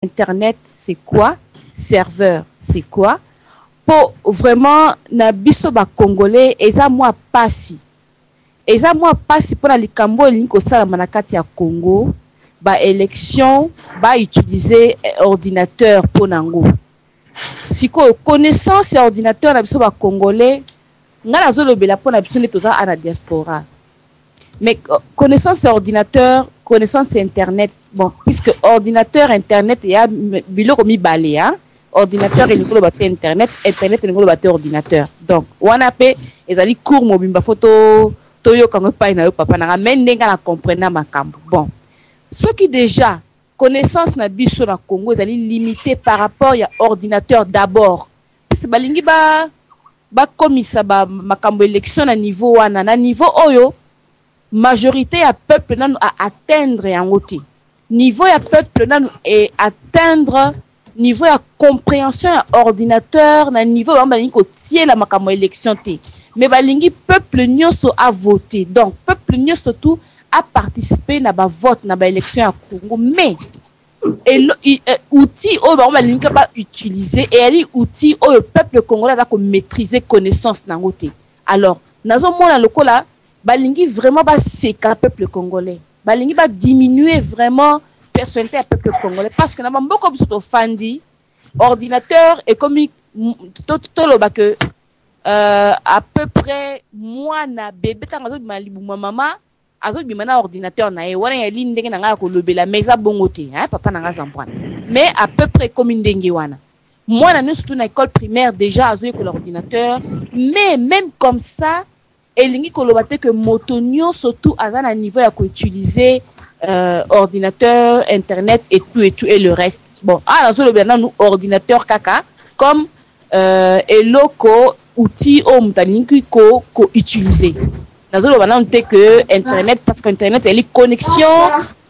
Internet, c'est quoi? Serveur, c'est quoi? Pour vraiment, na biso ba Congolais, eza moi pasi. Eza moi pasi pour la likambo elinko sala manakati ya Congo, ba élection, ba utiliser ordinateur pour nango. Siko connaissance ya ordinateur na biso ba Congolais, nga na zolobela pour na biso netoza ana diaspora. Mais connaissance ordinateur, connaissance internet, bon, puisque ordinateur, internet, il y a biloko mi balé, hein. Ordinateur et le bateau internet, internet et le bateau ordinateur. Donc, on a fait, ils allaient court mobile, photo, toyo quand pas na papa na men nenga na comprendre ma camp. Bon, ceux qui déjà connaissance na biso na Congo, ils allaient limiter par rapport à ordinateur d'abord. Parce que balingi ba komisa ba makambo élection na niveau wana na niveau oyo. Majorité à peuple nan à atteindre en côté niveau à peuple nan et atteindre niveau à compréhension à ordinateur na niveau ba balingi ko tie la makamo élection té mais balingi peuple nyonso a voté donc peuple nyonso tout a participé na ba vote na ba élection à Congo mais et outil o ba balingi ba utiliser et les outils o le peuple congolais a ko maîtriser connaissance na côté alors nazo mona lokola balingi vraiment ba seka peuple congolais balingi ba diminuer vraiment personnalité à peuple congolais parce que na mboko biso to fandi ordinateur et comme to loba que à peu près moi na bébé tangazo malibu mama azo bima na ordinateur na e wana ya lini ndenge na nga ko lobela meza bongote hein papa na nga zambwana mais à peu près comme ndenge wana moi na surtout na école primaire déjà azo ko l'ordinateur mais même comme ça elingi kolobate que motonio surtout à un niveau à utiliser ordinateur internet et tout et le reste bon ah dans le nous ordinateur kaka comme eloko outil au mutaninki ko utiliser dans le bana on te que internet parce que internet elle est connexion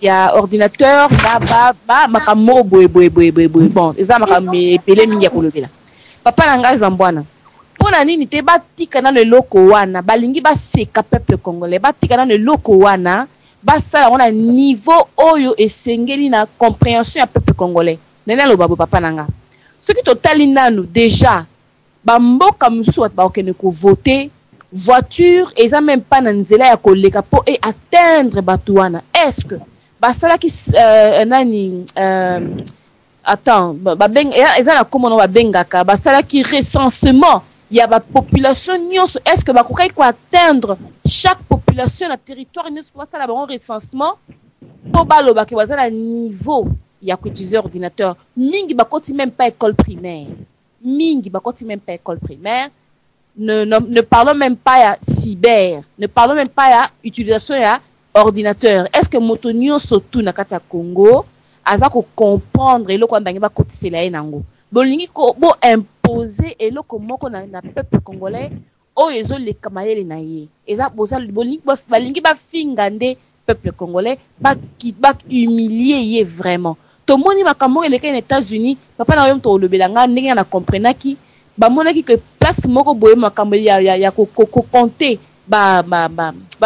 il y a ordinateur ba makamo boy bon ça makamo pelé mingi ya kolobela papa nanga zambwana pona nini te batika na le loko wana balingi ba seka peuple congolais batika na le loko wana basala wana niveau oyo esengeli na compréhension ya peuple congolais nena lo babo papa nanga ce qui totali nanu déjà ba mboka musu ba okene ko voter voiture eza même pas na nzela ya koleka po et atteindre batuana est-ce que basala ki nani attends ba beng eza na comment on va bengaka basala ki recensement il y a la population est-ce que bakoka ko atteindre chaque population na territoire nous pour ça la bon recensement pour baloba ke bazala niveau il y a que utiliser ordinateur mingi bakoti même pas école primaire mingi bakoti même pas école primaire ne parlons même pas à cyber ne parlons même pas à utilisation ya ordinateur est-ce que motonio surtout na kati ya Congo aza ko comprendre eloko bangi ba kotisela enango bolingi ko bo poser et le comment qu'on a peuple congolais oh ils ont les camarades na ye eza boza bolingi balingi ba fingande peuple congolais ba humilier ye vraiment to moni makambo les États-Unis papa na yom to lobelanga ndenge na comprendre ki ba monaki que place moko boye makambo ya ko compter ba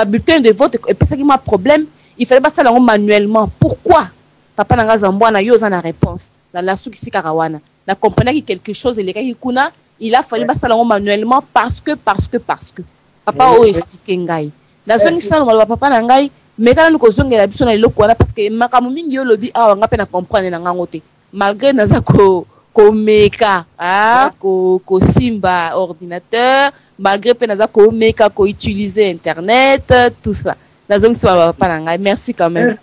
bulletin de vote et puis ça qui m'a problème il fallait pas ça manuellement pourquoi papa na ngazambwana yo za na réponse dans la souki karawana na comprenait quelque chose et les gars kuna il a fallu passer manuellement parce que papa o expliquer ngai na zongi sana maloba papa na ngai mais kana ko zongela biso na eloko wana parce que makamu mingi yo lobi awa nga pe na comprendre na ngango te malgré naza ko meka ko simba ordinateur malgré pe naza ko meka ko utiliser internet tout ça nazongi ça papa na ngai merci quand même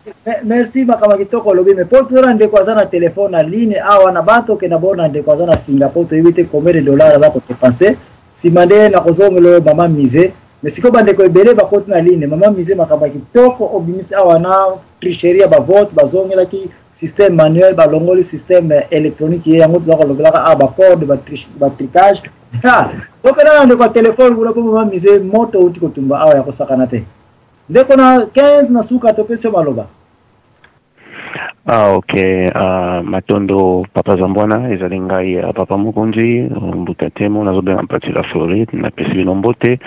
merci makama kitoko lobi mais pour tout rendre quoi ça na téléphone en ligne awa na bato ke na bona de quoi ça na Singapour to éviter combien de dollars va ko dépenser si mandé na kozongelo mama mise mais siko bande ko ebele ba ko na ligne mama mise makama kitoko obimisi awa na tricherie ba vote bazongela ki système manuel ba longoli système électronique yango za ko lobela ka ba code ba tricage donc na ndo ko téléphone vous ko mama mise moto uti ko tumba awa ya ko sakana te ndeko na 15 na suka topese maloba ok matondo papa zambwana ezali ngai papa mokonzi mbutatemo nazobenga mpati la Floride na pesi bino mbote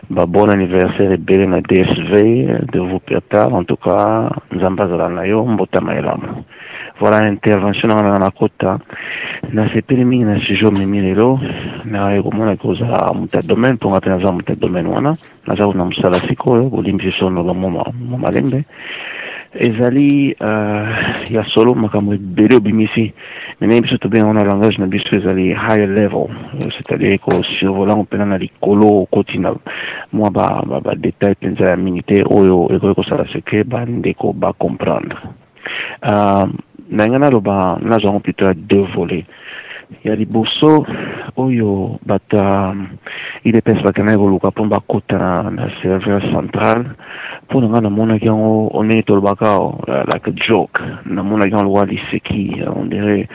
bon anniversaire ebele na DSV de vous perta en tout cas nzamba zala na yo mbotama elamu voilà intervention na na kota na sepelemi na sijo memilelo na ekomona koza muta domaine pour ngapena za muta domaine wana na za na musala sikoyo bolimbi sono lo moma malembe ezali ya solo makambo ebele obimisi mais biso tobenga na langage na biso ezali higher level, c'est-à-dire ko survolant mpena na likolo okoti na mwa ba détail mpenza ya minite oyo ekoki kosala seke bandeko bacomprendre. Na nga naloba nazwango plutôt ya deux volets. Ya liboso oyo bata idps bakana koluka mpo bakota na serveur central mpo na nga namonaki yango one tolobaka like a joke, namonaki yango lowa liseki on dirait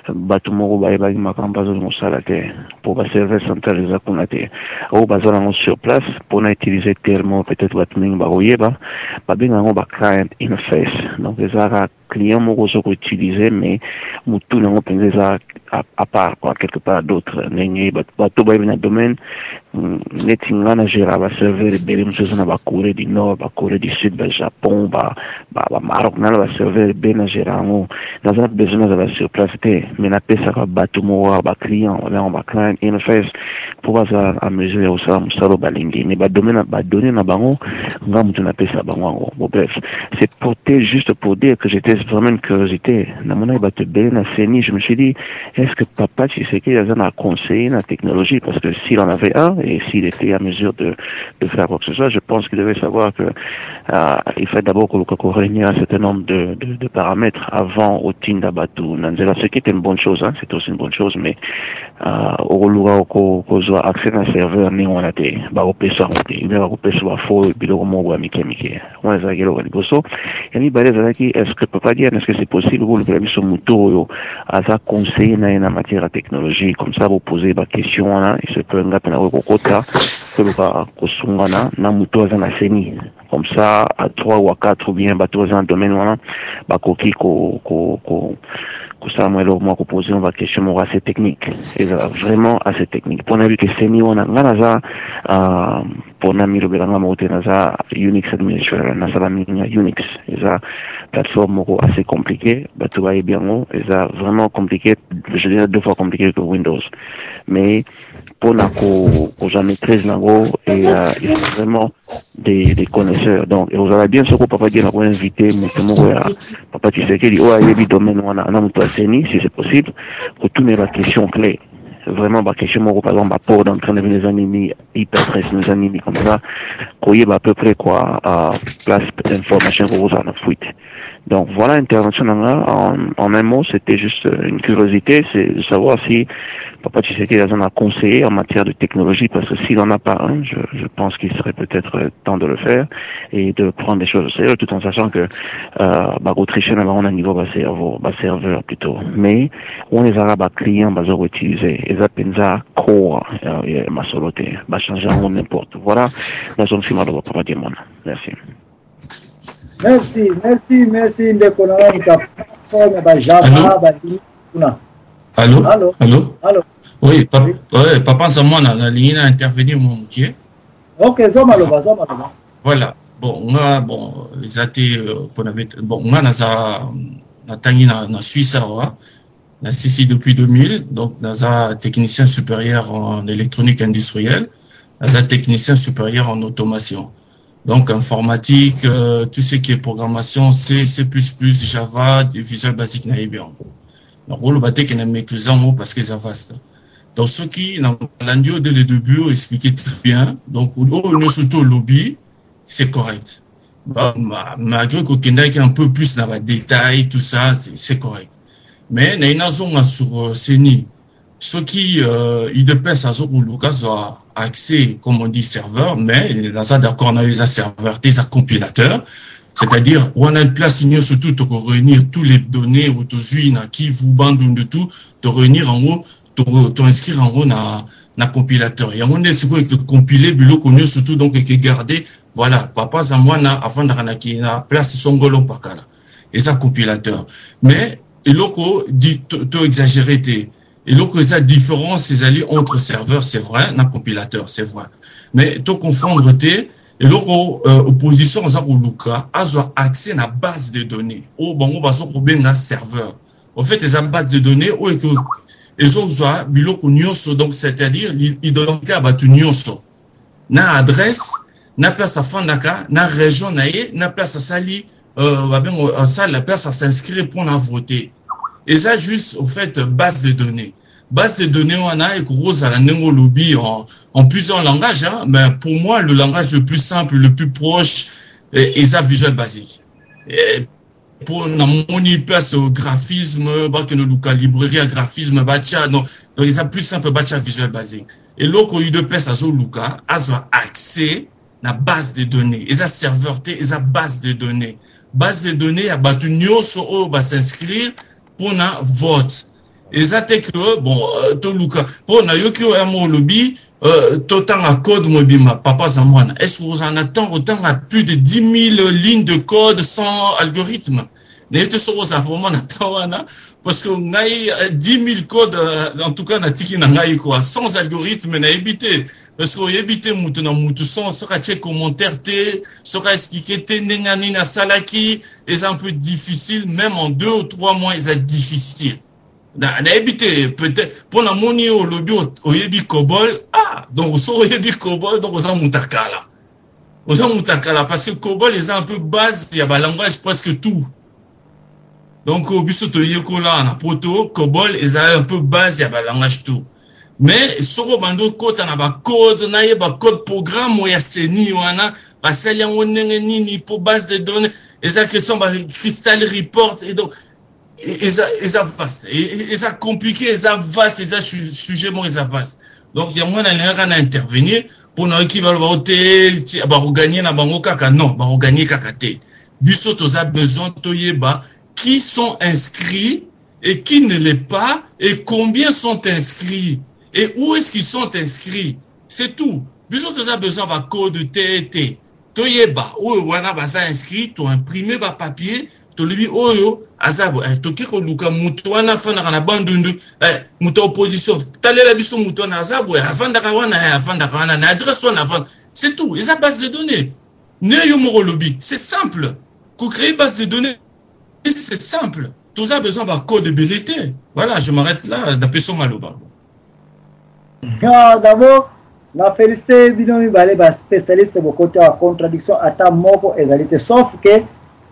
bato moko bayebaki makambo bazolinga kosala te mpo baserveur central eza kuna te oyo baza nango sur place mpona utiliser terme peut-être bato mingi bakoyeba babenga yango baclient interface, donc ezaka client moko soki utiliser mais mutu nango mpenza eza à part quoi, quelque part d'autre ndenge bato bayebi na domaine neti nga na gera baserveur ebele mosusu eza na bacorée du nord bacorée du sud bajapon bamaroc nala baserveur ebele na gera yango naza na besoin nazala sur place te mais napesaka bato moko baclient olango baclient interface mpo bazala a mesure ya kosala mosala balingi mais badonné na bango nga motu napesa bango yango. Bon bref, c'est juste pour dire que j'étais vraiment une curiosité namonaki bato ebele na CENI. Je me suis dit, est-ce que Papa Tshisekedi a conseillé la technologie? Parce que s'il en avait un et s'il était à mesure de faire quoi que ce soit, je pense qu'il devait savoir que il fait d'abord qu'on réunir un certain nombre de paramètres avant au Tinda Batu Nanzela, ce qui est une bonne chose, hein, c'est aussi une bonne chose, mais au lugar qu'on soit accès à un serveur, ni on a été, au PSA, il y a un PSA faux, et puis le moment où on a mis, on a zagé le Ganiboso, et il y a est-ce que Papa dit, est-ce que c'est possible pour le premier sur Mouto, à ça conseiller en matière de technologie, comme ça vous posez des questions là, il se peut nga pena ko kota que ba ko sungana na muto za na CENI, comme ça à 3 ou à 4 ou bien bateaux dans domaine là ba koki ko ça moi moi ko poser une question assez technique, et vraiment assez technique pour na vu que CENI on a ngana pour na miro belanga mote na za Unix administrator na sala minya Unix, et ça plateforme assez compliquée, bateau va bien haut, et ça vraiment compliqué, je dirais 2 fois compliqué que Windows, mais pour la qu'on j'en maîtrise là-haut, et il faut vraiment des connaisseurs. Donc et vous allez bien ce que Papa dit, on va inviter Papa Tshisekedi, il y a des domaines où on a un CENI, si c'est possible, pour toutes les questions clés. Vraiment, par question, par exemple, pour d'entraîner les ennemis, hyper nos ennemis comme ça, qu'il y ait à peu près quoi, place d'information pour vous en fuite. Donc voilà, intervention en un mot, c'était juste une curiosité, c'est de savoir si Papa Tshisekedi a conseillé en matière de technologie, parce que s'il n'en a pas un, je pense qu'il serait peut-être temps de le faire et de prendre des choses au sérieux, tout en sachant que Autrichien on a un niveau serveur plutôt, mais on les arabes clients ont utilisé et ça pensa core ma soloté, changer n'importe. Voilà, la zone finale de Papa Diamond. Merci. Merci ndeko na wanga kwa bajaba kuna. Allô. Oui, papa Zamwana na ligne a intervenu mon monsieur. OK, zomaloba. Voilà. Bon, les athées pour bon, on a na tangi na Suisse na Sissi depuis 2000, donc naza technicien supérieur en électronique industrielle, naza technicien supérieur en automation. Donc informatique, tout ce qui est programmation, C++, Java, Visual Basic na bien. Donc on le battait qu'on a maîtrisé en mot parce que c'est vaste. Donc ce qui dans l'andio dès le début expliqué très bien. Donc on surtout au lobby, c'est correct. Malgré qu'on ait un peu plus dans les détails, tout ça, c'est correct. Mais il y a une zone sur CENI. Ceux qui ils dépensent à ce que accès, comme on dit, serveur, mais dans ça d'accord, on a eu un serveur, des compilateurs, c'est-à-dire on a une place surtout pour réunir toutes les données ou tous qui vous bandent de tout, de réunir en haut, de inscrire en haut na compilateur. Il y a un ce que compiler bureau connu surtout donc qui garder voilà papa za moi avant de na place songolo pakala et ça compilateur. Mais et loko dit to exagéré et donc, la différence, c'est aller entre serveurs, c'est vrai, na compilateur, c'est vrai. Mais, to confondre et l'autre, opposition, ça, pour Luca, a accès à la base de données. Bon, on va se trouver un serveur. en fait, les bases de données, ils ont biloko nyonso, donc c'est-à-dire, ils donnent qu'à battre nyonso. Na adresse, na place à fandaka, na région naie, na place à sali, la place à s'inscrire pour la voter. Et ça, juste, au fait, base de données. Base de données, on a gros à la lobby en plusieurs langages, hein, mais pour moi, le langage le plus simple, le plus proche, est ça Visual Basic. Et pour la place au graphisme, que nous librairie à graphisme, donc ils ont plus simple Visual Basic. Et l'autre, il y a deux pièces à Zoluka, a accès à la base de données. Ils ont serveur, ils ont base de données. Base de données, à battu nyonso va s'inscrire pour un vote. Et ça fait que, bon, Toluka, pour na yokio amo lobby, total à code mobile, papa Zamwana. Est-ce que vous en attendez autant à plus de 10 000 lignes de code sans algorithme? N'était sur vos informations n'attendons parce que on a 10 000 codes, en tout cas, n'atiki n'angaï quoi, sans algorithme n'a évité. Parce qu'on évite moutou sans sera check commentaire sera expliqué n'engani na salaki, et c'est un peu difficile, même en 2 ou 3 mois, c'est difficile. On a évité, peut-être, pour la monnaie au lobby, au yebi Cobol, donc, au yebi Cobol, donc, on a moutakala. On a moutakala, parce que Cobol, ils ont un peu base, il y a un langage presque tout. Donc, au biso to yeko là, na poto, Cobol, ils ont un peu base, il y a un langage tout. Mais, sur le bando, code, on a code programme, où il y a seni, wana, parce qu'il y a un pour base de données, ils ont question, Crystal Report, et donc, ils ont vaste, ils ont compliqué, ils ont vaste, ils ont sujet, ils ont vaste. Donc, il y a moins d'en intervenir pour nous qui veulent voter, gagner na bango kaka, non, gagner kakate. Bissot, ils ont besoin de qui sont inscrits et qui ne l'est pas, et combien sont inscrits, et où est-ce qu'ils sont inscrits. C'est tout. Bissot, ils ont besoin de code TET. Toyeba, où wana basa inscrit, tu imprimé ba papier, tu lui oyo, azabo, toki ko luka mutu wana fana kana bandundu, mutu opposition, talela biso mutu na azabo, afanda kawana, na adresse wana afanda. C'est tout. Et ça base de données. Ne yo moro lobby. C'est simple. Pour créer base de données, c'est simple. Tout ça a besoin d'un code de BLT. Voilà, je m'arrête là, d'après son maloba. D'abord, la félicité binomi balé ba spécialiste de côté en contradiction à ta moko égalité, sauf que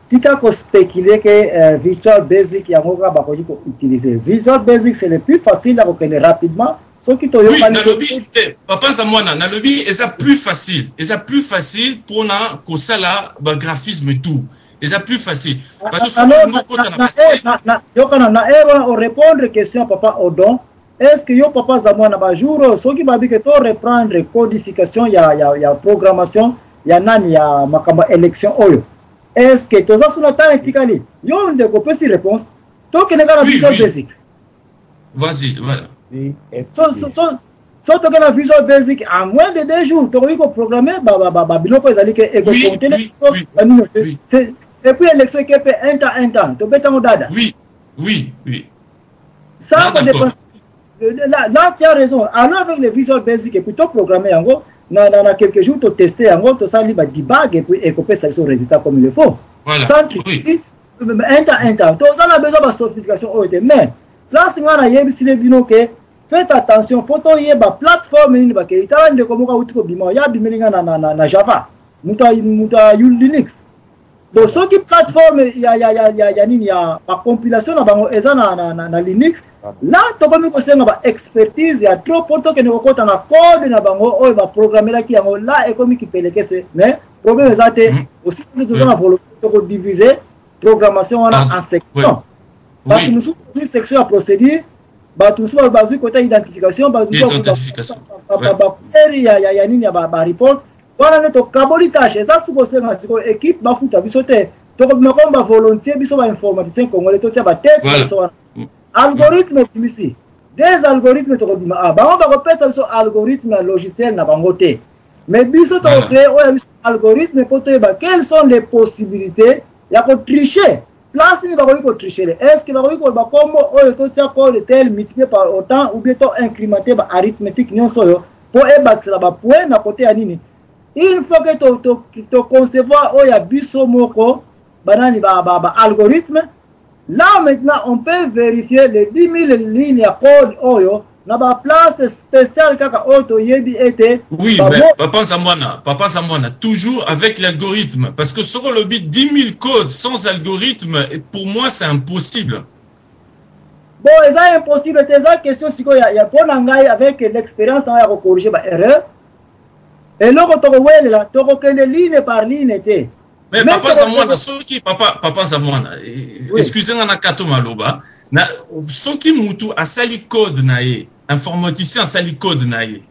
tika ko spéculer que Visual Basic ya ngoka ba ko utiliser. Visual Basic c'est le plus facile à reconnaître rapidement. Ce qui oui, dans le lobby, papa Zamwana, dans le lobby, c'est plus facile. C'est plus facile pour na ko sala ba graphisme et tout. C'est plus facile. Parce que sur le côté on a passé. Yo kana na on répondre question papa Odon. Est-ce que yo papa Zamwana ba jour ce qui va dire que to reprendre codification ya programmation ya nani ya makamba élection oyo. Est-ce que tu as sur le temps intikali yo on découpe si réponse to que na Visual Basic. Vas-y, voilà. Oui. So to na Visual Basic en moins de 2 jours to ko programmer ba biloko ezali que ego compter c'est et puis élection qui fait un temps to beta modada. Oui. Ça va dépendre. Là, tu as raison. Alors, avec le Visual Basic, et puis tu programmer en gros, dans quelques jours, tu tester en gros, tu as libre debug et puis écoper ça sur le résultat comme il le faut. Voilà. Sans tricher, un temps. Tu as besoin de sophistication. Mais, là, si on a yébisile bino que, faites attention, photo yéba plateforme ni ba ke itala ndeko moka utiko bimo ya bimelinga na Java. Muta Linux. Donc, ce qui plateforme, il y a la compilation na Linux. Là, tu as une expertise, il y a trop de temps que nous avons un code na bango, ou va programmer là qui est là et comme qui peut le casser. Mais le problème est que aussi nous avons la volonté de diviser programmation en sections. Parce que nous sommes une section à procédure, nous sommes basés côté identification, il y a report. Voilà notre cabolitage, et ça c'est une équipe qui fait bisoté. Donc nous sommes volontiers, nous sommes informaticiens congolais, nous sommes tête, algorithme ici. Des algorithmes to bima on va repasser sur algorithme logiciel na bangote. Mais biso to créer algorithme pour te quelles sont les possibilités il y a pour tricher. Place ni ba ko tricher. Est-ce que ba ko ba comme to tia ko tel multiplié par autant ou bien to incrémenter ba arithmétique nyonso yo pour ebatira ba point na côté ya nini. Il faut que tu concevoir il y a biso moko banani ba algorithme Là, maintenant, on peut vérifier les 10 000 lignes à code Oyo. Na ba place spéciale kaka auto yebi été. Oui, mais Papa Zamwana, toujours avec l'algorithme. Parce que sur le bit 10 000 codes sans algorithme, pour moi, c'est impossible. Bon, c'est impossible. C'est une question si il y a pour l'angai avec l'expérience à corriger ba erreur. Et là, quand on voit là, tu reconnais ligne par ligne. Mais Papa Zamwana, Papa Zamwana, excusez-moi na kato maloba, na soki mutu asali code na ye. Informaticien sali code na ye.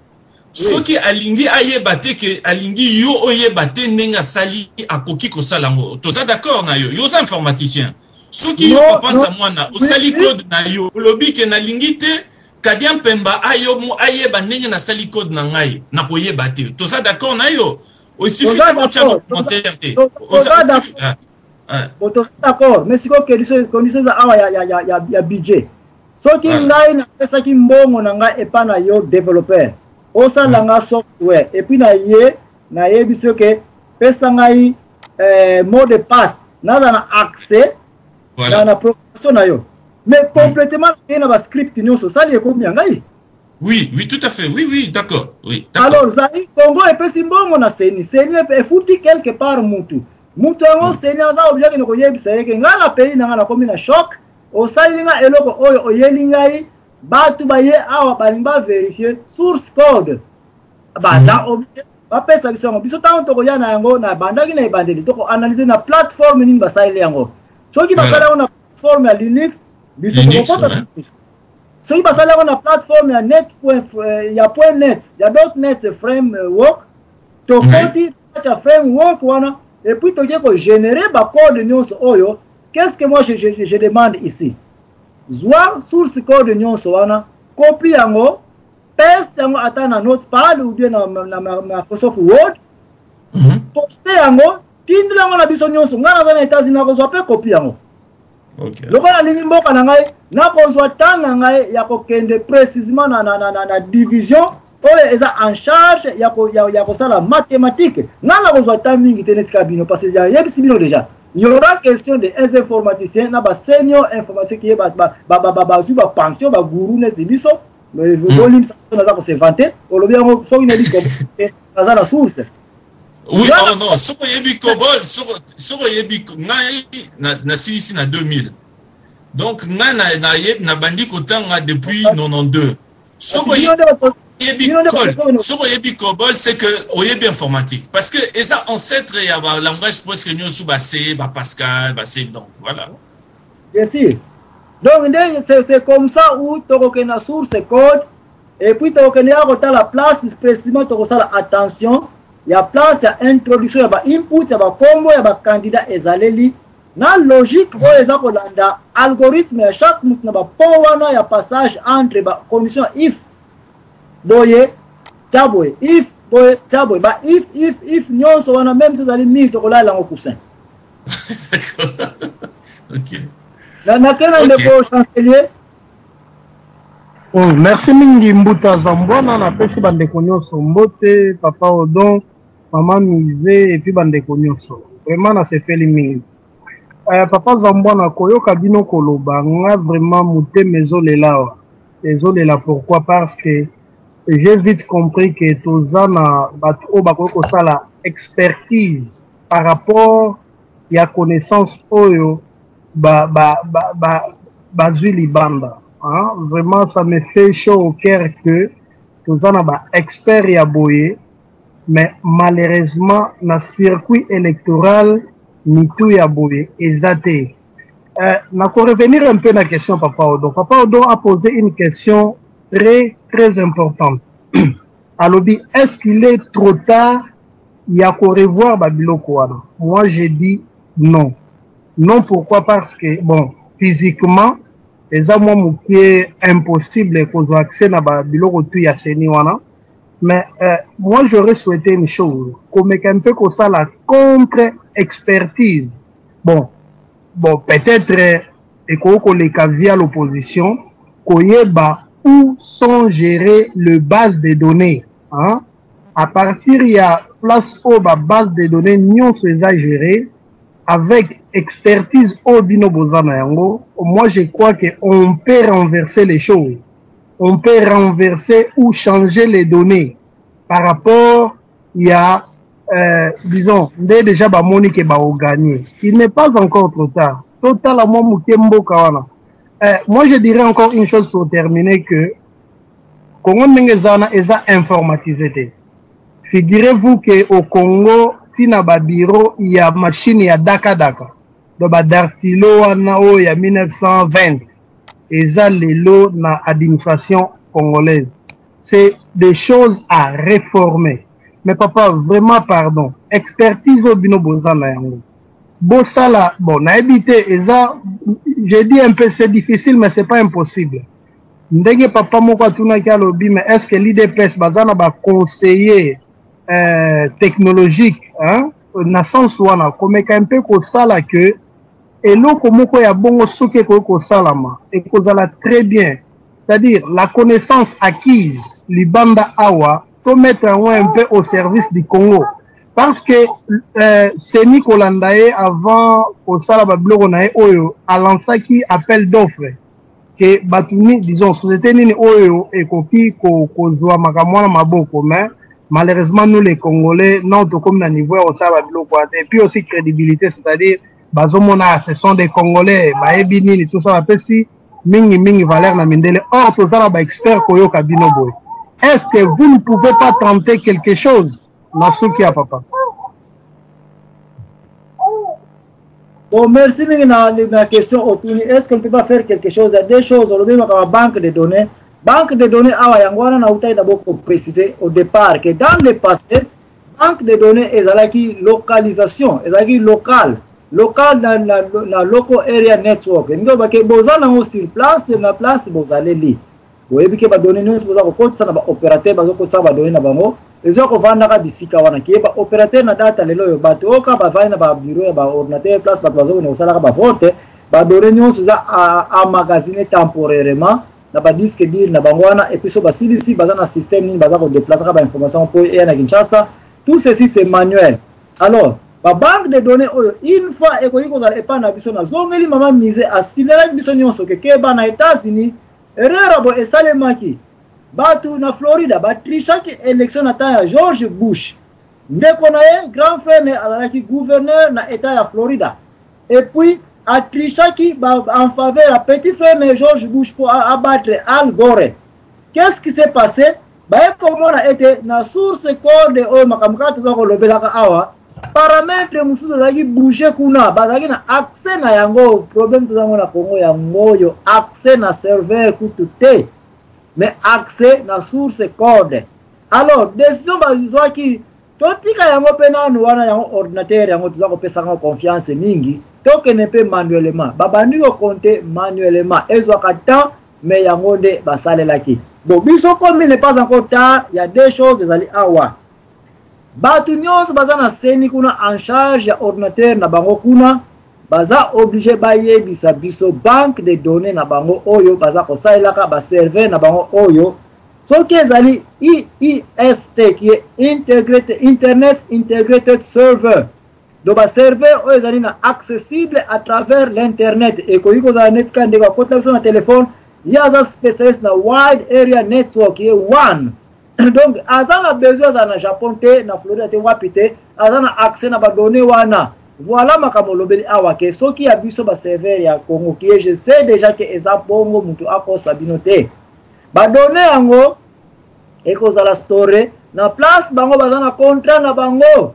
Soki alingi ayebate ke alingi yo oyebate nenga sali akoki ko salango. Toza d'accord na yo. Yo za informaticien. Soki yo papa Zamwana osali code na yo, lobi ke na lingi te Kadian Pemba ayo mo ayeba nenga na sali code na ngai na koyebate. Toza d'accord na yo. Il suffit de mon commentaire. D'accord, mais si vous connaissez il y a budget. Ce qui est ça qui mbongo nanga epa na yo développeur. Osa langa software et puis na ye biso ke pesa ngai mot de passe na accès dans la programmation na yo. Mais complètement na ba script nyonso ça li ekomi ngai. Oui, tout à fait. Oui, d'accord. Oui, alors zali Congo et pesi mbongo na seni e fouti quelque part mutu. Mutu ngo seni za objet ko yebisa yeke ngala pays na ngala komi na choc. Au salinga eloko oyo oyelingai batu baye awa balimba vérifier source code banda objet ba pesa biso biso tanto ko yana yango na bandaki na ibandeli to ko analyser na plateforme nini basaile yango soki basala na plateforme ya Linux biso ko kota soki basala na plateforme ya .net ya .net framework to koti ta framework wana et puis to ko générer ba code nyonso oyo. Qu'est-ce que moi je demande ici? Soit source code nyonso wana, copie yango, paste yango ata na Notepad ou bien na Microsoft Word, poster yango, tindi yango na biso nyonso, ngana za na États-Unis na kozwa pe copie yango. OK. Lokola lingi mboka na ngai, na kozwa tanga ngai ya kokende précisément na division, oyo eza en charge ya kosala mathématique. Ngana kozwa tanga mingi tenetika bino parce que ya yebisi bino déjà. Il y aura question des informaticiens, na ba senior informatique qui est ba pension ba guru ne zibiso, mais volume ça na za ko se vanter, o lo bien so une dit comme na source. Oui, non, soko yebi Cobol, soko yebi na silisi na 2000. Donc na bandi kotanga depuis 92. Soko yebi Cobol, c'est que oyebi informatique. Parce que eza ancêtre ya ba langage presque nous sous C, ba Pascal, ba C, donc voilà. Bien sûr. Donc c'est comme ça où tu reconnais la source code et puis tu reconnais la place précisément tu reconnais attention, il y a place à introduction, il y a input, il y a combo, il y a candidat ezaleli. Na logique o eza kolanda algorithme à chaque mot na ba powana ya passage entre ba condition if boye taboy if boye taboy ba if nyonso wana même si zali mille to kolala ngo coussin. OK. Na kena ndeko chancelier. Oh, merci mingi Mbuta Zambwana na pesi bandeko nyonso mbote papa Odon maman Misé et puis bandeko nyonso. Vraiment na se feli mingi. Papa Zambwana koyoka bino koloba nga vraiment mute mezolela. Désolé pourquoi parce que j'ai vite compris que tozana bato bakoko sala expertise par rapport ya connaissance oyo bazui libanda. Hein? Vraiment ça me fait chaud au cœur que tozana ba expert ya boye mais malheureusement na circuit électoral ni tout ya boye ezate. Na ko revenir un peu la question Papa Odon. Papa Odon a posé une question très importante. Alobi, est-ce qu'il est trop tard? Il y a qu'à revoir Babiloko wana. Moi, j'ai dit non. Non, pourquoi? Parce que, bon, physiquement, les amants qui est impossible qu'on ait accès à Babiloko tout yaseni wana. Mais, moi, j'aurais souhaité une chose. Qu'on mette un peu comme ça la contre-expertise. Bon, peut-être, et qu'on les cas via l'opposition, qu'on y ait où sont gérées les bases de données. Hein? À partir, il y a place où la base de données non se gérée. avec expertise au bino bozana yango, moi je crois qu'on peut renverser les choses. On peut renverser ou changer les données par rapport, il y a, disons, déjà bamoni ke ba gagné. Il n'est pas encore trop tard. Totalement mukembo kawana. Moi je dirais encore une chose pour terminer que Congo Mengezana est informatisé. Figurez-vous qu'au Congo, si na ba bureau, il y a machine, il y a Daka. Donc ba Dartilo anao il y a 1920. Et ça les lots na administration congolaise. C'est des choses à réformer. Mais papa, vraiment pardon. Expertise au bino bozana yango. Bossala, bon, na habité, et ça, j'ai dit un peu, c'est difficile, mais c'est pas impossible. Ndenge papa moko tuna kia lobi, mais est-ce que l'IDPS bazana ba conseiller technologique, hein, na sens wana, komeka un peu ko sala que, et l'autre moko ya bongo soke ko salama, et ko zala très bien. C'est-à-dire, la connaissance acquise, libanda awa, faut mettre un peu au service du Congo. Parce que c'est Nicolas Ndaye avant au Salabablo Oyo a lancé qui appel d'offres que Batuni disons société nini Oyo et koki ko zoa makamwana maboko mais malheureusement nous les Congolais non to comme na niveau au Salabablo quoi et puis aussi crédibilité c'est-à-dire bazomona ce sont des Congolais ba ebini tout ça après si mingi valeur na mindele or to ça ba expert koyo kabino boy. Est-ce que vous ne pouvez pas tenter quelque chose? Nasuki à papa. Bon, merci la question. Est-ce qu'on ne peut pas faire quelque chose? Il y a des choses, on a comme banque de données. Banque de données, on a d'abord précisé au départ que dans le passé, banque de données est la localisation, est locale dans la local area network. Donc, vous allez sur place, la place, vous allez lire. Vous voyez que les données, vous allez opérateur, vous allez donner les gens qui vont bisika wana qui est opérateur na data lelo yo bato oka ba vai na ba bureau ya ba ordinateur place ba bazo ne osala ba vote ba données nyonso za a magasiner temporairement na ba disque dire na bangwana et puis so ba CDC ba na système ni ba za ko déplacer ba information pour et na Kinshasa tout ceci c'est manuel. Alors ba banque de données une fois e ko yiko za e pa na biso na zongeli mama mise asilera biso nyonso ke ba na États-Unis erreur bo esalemaki Batu na Florida, batri chaque élection na temps ya George Bush. Ndeko na ye, grand frère ne azalaki gouverneur na état ya Florida. Et puis, a trichaki en faveur à petit frère de George Bush pour abattre Al Gore. Qu'est-ce qui s'est passé? Comment on a été na source code de makamka to ko lobelaka awa. Paramètre mususu zaki bouger kuna, bazaki na accès na yango, problème to zango na Congo ya moyo, accès na serveur kutute. Mais accès na source code. Alors, décision bazizwa ki totika yango pena no wana yango ordinateur yango tuza ko pesa confiance mingi, toke ne pe manuellement. Babandi ko compter manuellement. Ezo kata mais yango de basalelaki. Bon, biso comme il n'est pas encore tard, il y a deux choses ezali awa. Batu nyonso baza na seni kuna en charge ya ordinateur na bango kuna baza obligé baye bisa biso banque de données na bango oyo baza ko sailaka ba serveur na bango oyo soki ezali IIST qui est Internet Integrated Server do ba serveur oyo ezali na accessible à travers l'internet et ko yiko za net kande ko kota na téléphone yaza spécialiste na wide area network qui est WAN. Donc azana besoin za na Japon te na Florida te wapite azana accès na ba données wana. Voilà makambo lobeli awa ke soki ya biso ba serveur ya Congo qui je sais déjà que eza bongo mutu ako sabinote ba données yango eko za la store na place bango bazana contrat na bango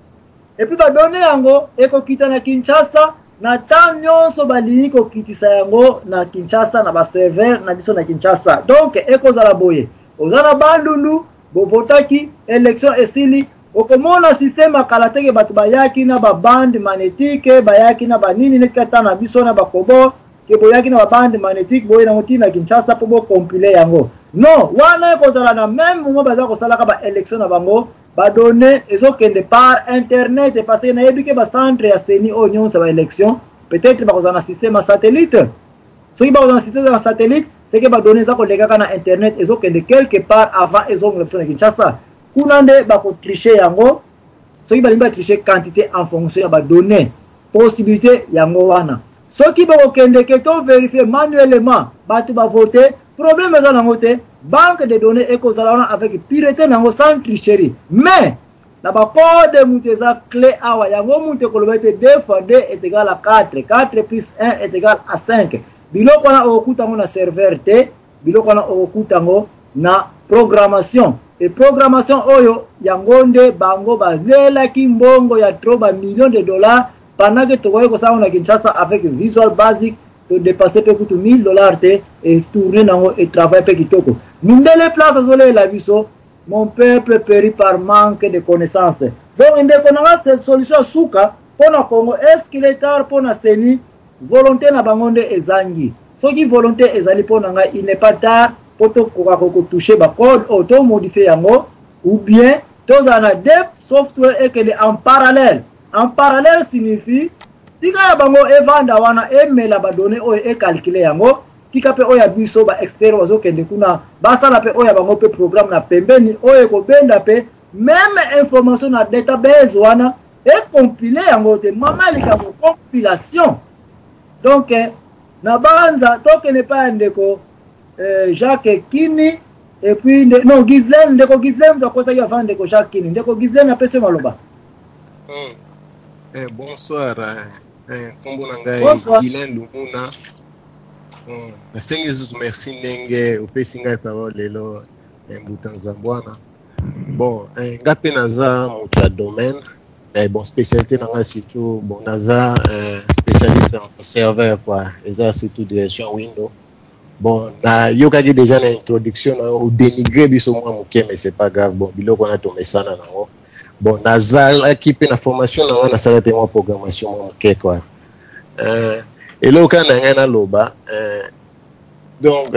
et puis ba données yango eko kita na Kinshasa na temps nyonso bali ko kitisa yango na Kinshasa na ba serveur na biso na Kinshasa donc eko za la boye ozana bandundu bo votaki élection esili okomona système akalateke batu bayaki na ba bande magnétique bayaki na ba nini nekata na biso na ba kobo ke boyaki na ba bande magnétique boye na motina Kinshasa po bo compiler yango non wana ko zala na même moment baza ko sala ka ba élection na bango ba donner ezokende par internet parce que na yebike ba centre ya seni onyon sa ba élection peut-être ba ko zana système satellite soki ba ko zana système satellite c'est que ba donner za ko leka na internet ezokende quelque part avant ezongela na Kinshasa kunande bako tricher yango soki balimba tricher quantité en fonction ya ba données possibilité yango wana soki bakokende ke to vérifier manuellement bato bavote problème eza nango te banque de données ekozala wana avec pureté nango sans tricherie mais na bakode mutu eza clé awa yango mutu ekoloba ete 2 fois 2 est égal à 4 4 plus 1 est égal à 5 biloko wana okokuta yango na serveur te biloko wana okokuta yango na programmation et programmation oyo yango nde bango balelaki mbongo ya trop ba millions de dollars pendant que tokoki kosala na Kinshasa avec Visual Basic to dépasser pe kutu $1000 te et tourner nango et travailler pe kitoko mindele place azolela biso mon peuple périt par manque de connaissances donc ndeko nanga cette solution suka pona Congo est-ce qu'il est tard pona seni volonté na bango nde ezangi soki volonté ezali pona nga il n'est pas tard poto ko toucher ba code auto modifier yango ou bien tozana des software et que en parallèle signifie tika ya bango evanda wana emela ba données o e calculer yango tika pe oya biso ba expert wazo kende kuna basala pe oya bango pe programme na pembeni oye ko benda pe même information na database wana et compiler yango te mama lika ko compilation donc na banza toke ne pas ndeko Jacques Kini et puis non Ghislaine ndeko Ghislaine za kota ya vande ko Jacques Kini ndeko Ghislaine apese maloba bonsoir kombo nanga Ghislaine Lumuna nasengi zuzu merci ndenge opesi ngai parole lelo mbutanza bwana bon ngape naza moto ya domaine bon spécialité nanga surtout bon naza spécialiste en serveur quoi eza surtout direction Windows bon na yokaki déjà na introduction au dénigré biso mwa moke mais c'est pas grave bon biloko na tomesana nango bon nazalaki pe na formation nanga nasala pe mwa programmation mwa moke quoi eloko na ngai naloba donc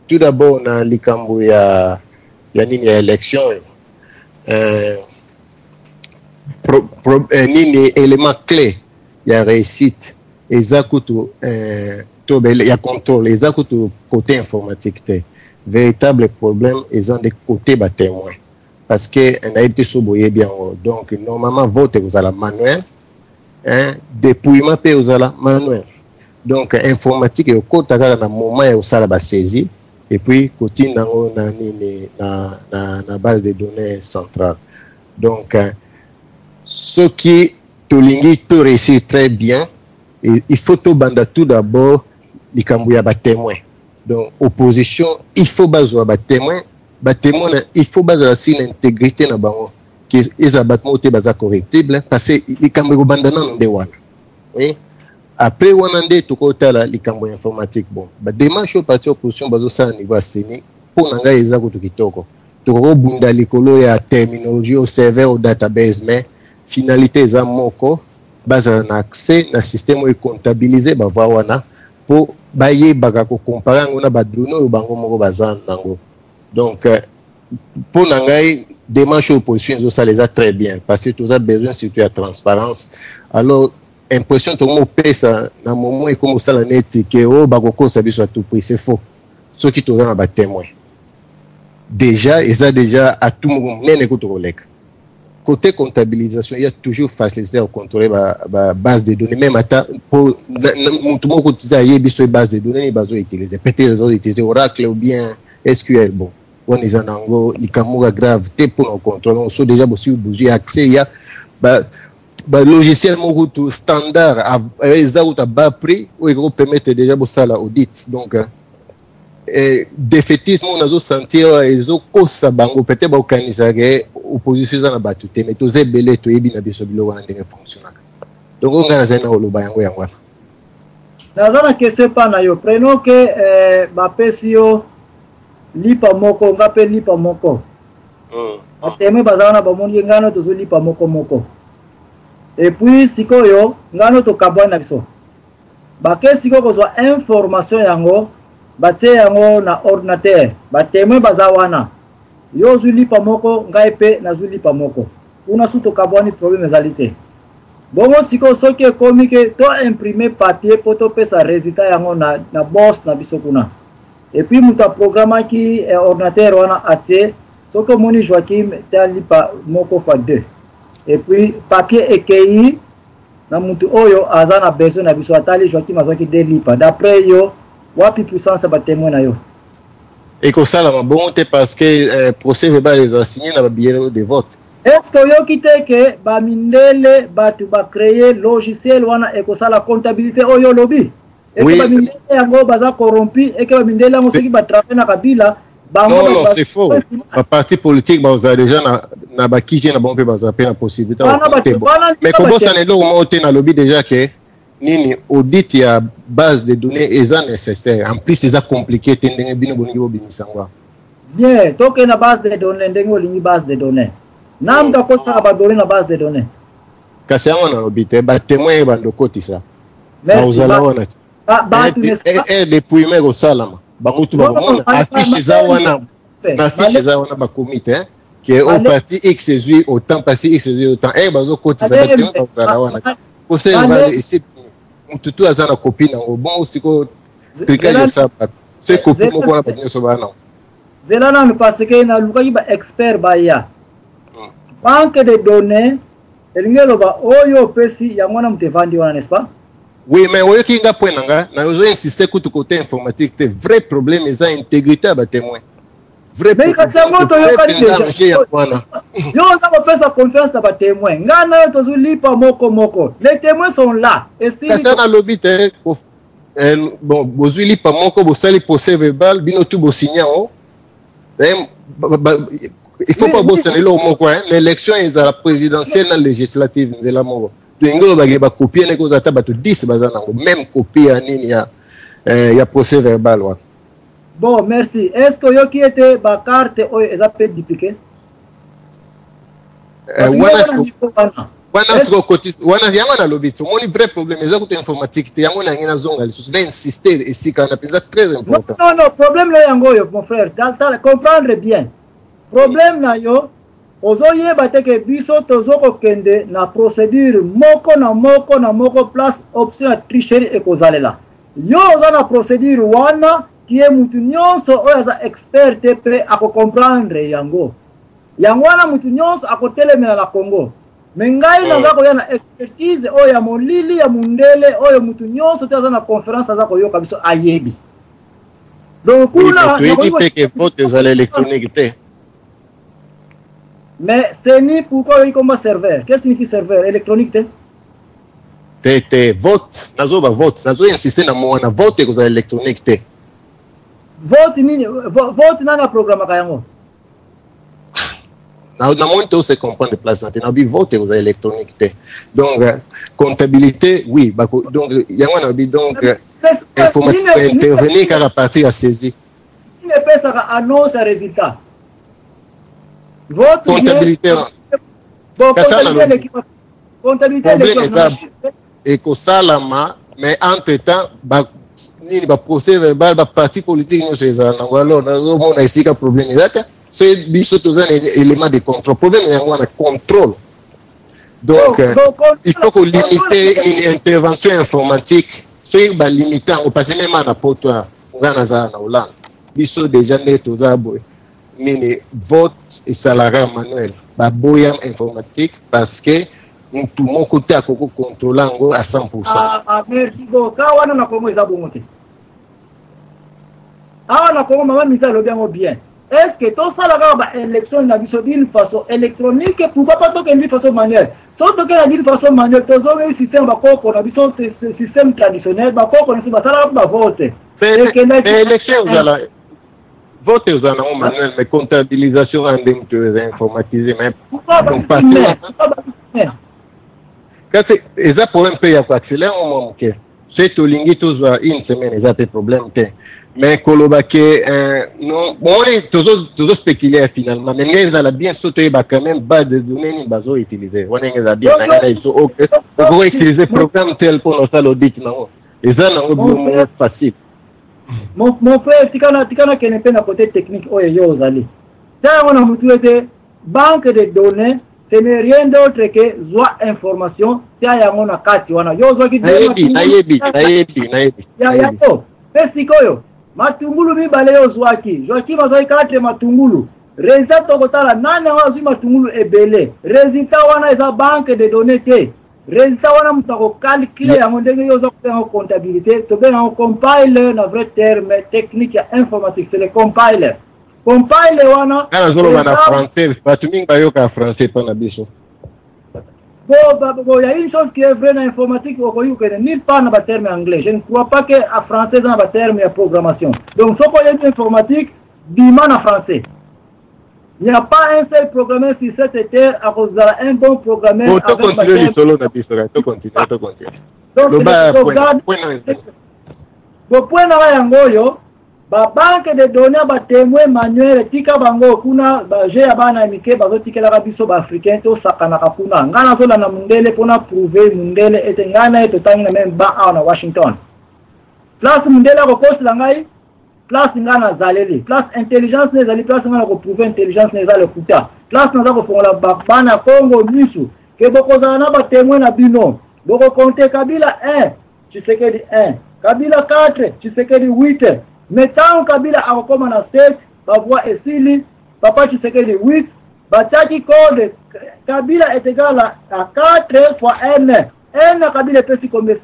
tout d'abord na likambo ya nini ya élection nini élément clé ya réussite eza kutu il y a contrôle, les actes côté informatique, véritable problème, ils ont des côtés bas témoins. Parce que on a été souboyé bien. Donc, normalement, vote vous allez manuel, dépouillement peut vous allez manuel. Donc, informatique, et au côté dans le moment où ça va saisir, et puis côté dans la base de données centrale. Donc, ce qui tout réussit très bien, il faut tout banda tout d'abord. Likambu ya ba témoin. Donc opposition il faut bazo ba témoin il faut bazo aussi l'intégrité na bango que les abattements te baza correctible parce que likambu ko bandana ndé wana. Oui. Après wana ndé to ko tala likambu informatique bon. Ba démarche au parti opposition bazo sa niveau seni pour nanga eza ko kitoko. To ko bunda likolo ya terminologie au serveur au database mais finalité eza moko baza na accès na système ou comptabiliser ba va wana pour baye baka ko comparer ngona ba données ou bango moko bazan nango donc pour nangai démarche opposition ça les a très bien parce que tout a besoin surtout de transparence alors impression tout mo pesa na moment et comme ça la net que o bako ko sabi soit tout prix c'est faux ceux qui tout na ba témoin déjà et ça déjà à tout moment nene ko to koleka côté comptabilisation, il y a toujours facilité à contrôler la base de données. Même pour tout le monde qui a une base de données, il va utiliser. Peut-être qu'ils utiliser Oracle ou bien SQL. Bon, on est en anglais, il y a grave pour nous contrôler. On sait déjà si vous avez accès, il y a logiciel standard, ils ont un bas prix, où ils permettent déjà de faire l'audit. Donc, défaitisme, on a senti, ils ont costa bango, peut-être organiser opposition na batu te mais toze belé to yebi na biso bilo wana ndenge fonctionnaka donc on ngana zena oloba yango yango nazana kese pa na yo prenons que ba pesio lipa moko ngape lipa moko ateme bazana ba mondi ngano tozo lipa moko et puis sikoyo ngano to kabwana biso ba kesi ko kozwa information yango batie yango na ordinateur bateme bazawana yo zuli pa moko ngai pe na zuli pa moko una suto kabwani problème ezalité bongo siko soki ekomi ke to imprimer papier poto pesa résultat yango na boss na biso kuna et puis muta programme ki ordinateur wana atie soko moni Joachim tia lipa moko fois 2 et puis papier ekei na mutu oyo aza na besoin na biso atali Joachim azwaki delipa d'après yo wapi puissance ba témoin na yo et que ça la bon parce que procès verbal les a signé na billet de vote. Est-ce que yo kite ke ba mindele batu ba créer logiciel wana et que ça la comptabilité oyo lobby et que ba mindele yango baza corrompu et que ba mindele yango soki ba travailler na kabila. Non, c'est faux. Le parti politique, vous avez déjà na bakije na bon pe baza pe na possibilité. Mais comment ça n'est pas au na lobby déjà que nini audit ya base de données est nécessaire. En plus c'est compliqué tendenge bino bongo bimisangwa. Bien, donc na base de données ndengo lingi base de données. Namda ko sa ba données na base de données. Kasi yango na lobby te ba témoin ba ndokoti ça. Merci. Depuis mais au salama. Bamutu ba affiche za wana ba comité qui est au parti XSU autant parti XSU autant bazo koti za ba wana pour ça va essayer mutu azana copie na bon aussi ko tricage ça c'est copie mo ko na ba nyoso bana zelana me parce que na luka ba expert ba ya banque de données elingelo ba oyo pesi ya mwana mtevandi wana n'est-ce pas. Oui, mais oui, qui nga point nanga, na ozo insister que tout côté informatique, c'est vrai problème et ça intégrité à témoin. Vrai mais quand ça monte yo kali yo on va faire sa confiance à témoin. Nga na to zuli pa moko. Les témoins sont là et si ça na lobby bon bozuli pa moko bo sali procès verbal bino tout bo signer il faut pas bosser le moko l'élection est à la présidentielle na législative de la moko. Ngolo ba copier ne koza ta bato 10 bazana même copie ya nini ya procès verbal wa. Bon, merci. Est-ce que yo qui était ba carte o ezapé dupliqué? Wana siko koti wana yango na lobito. Mon vrai problème ezako to informatique te yango na ngina zonga li souci d'insister ici quand on appelle ça très important. Non, problème là yango yo mon frère, comprendre bien. Problème na yo ozoye bateke biso tozoko kende na procédure moko na moko place option à tricherie et kozalela. Yo ozana procédure wana qui est mutu nyonso oyo za expert pe ako comprendre yango. Yango wana mutu nyonso ako telemena na Congo. Mengai na zako yana expertise oyo ya molili ya mundele oyo mutu nyonso te azana conférence azako yo kabiso ayebi. Donc kuna tu que vote za l'électronique te. Mais c'est ni pourquoi il comme serveur. Qu'est-ce que signifie serveur électronique te vote nazo insister na mwana vote ko za électronique te. Vote nana programme kayango. Na monte se comprendre place santé na bi vote ko za électronique te. Donc comptabilité oui donc yango na bi donc informatique intervenir car à partir à saisir. Il ne peut ça annonce résultat. Votre comptabilité et que salama mais entre temps ni ba procès verbal ba parti politique nous chez ça alors nazo mona ici ka problème exact c'est biso tozana élément de contrôle problème yango na contrôle donc il faut qu'on limiter une intervention informatique c'est ba limiter on passe même à poto ngana za na Hollande biso déjà ne tozabo nini vote et salarié manuel ba boya informatique parce que tout mon côté à Coco contrôlant à 100%. Merci beaucoup. Quand on a commencé à monter. On a commencé à bien. Est-ce que tout ça la élection n'a d'une façon électronique pourquoi pas donc d'une façon manuelle? Sauf que d'une façon manuelle, tout un système qu'on a ce système traditionnel, qu'on a ça voter. L'élection vote aux annonces manuel, mais comptabilisation en informatisée, mais ça pour un peu accélérer au moment que c'est au lingi tous une semaine ils ont des problèmes mais kolobake non bon tous spéculer finalement mais ils ont bien sauté quand même base de données ni bazo utiliser on est bien ils sont OK pour utiliser programme tel pour nos salles audit non ils ont un facile mon frère tikana kenepe na côté technique oyo ozali ça on a mutué banque de données ce n'est rien d'autre que zoa information tia yango na kati wana yo zo ki nayebi ya to pesikoyo matungulu mibale yo zoaki Joachim azoi 4 matungulu résultat tokotala nani wazi matungulu ebele résultat wana eza banque de données te résultat wana mutako calculer yango ndenge yo en comptabilité to bien en compiler na vrai terme technique ya informatique c'est le compiler wana kana zolo bana français batumingi bayoka français pana biso bon, il y a une chose qui est vraie dans l'informatique, nulle part dans le terme anglais. Je ne crois pas qu'en français, dans le terme de programmation. Donc, ce qu'on y a une informatique, dis-moi en français. Il n'y a pas un seul programmeur sur cette terre à cause d'un bon programmeur. Bon, tu continues le solo, tu continues. Donc, le point là, ba banque de données ba témoin manuel tika bango kuna ba je abana mike bazo tikela ka biso ba africain to sakana ka kuna ngana zo na mundele pona prouver mundele ete ngana eto tangi na même ba na Washington place mundele ko poste la ngai place ngana zaleli place intelligence ne zali place ngana ko prouver intelligence ne zali kuta place na ko fongola ba bana Congo misu ke boko za na ba témoin na bino boko compter Kabila 1 Tshisekedi 1 Kabila 4 Tshisekedi 8 Mettons Kabila a comme à 7, la voix est Sili, Papa Tshisekedi 8, Bataki code, Kabila est égal à 4 fois N. N Kabila est petit comme 7,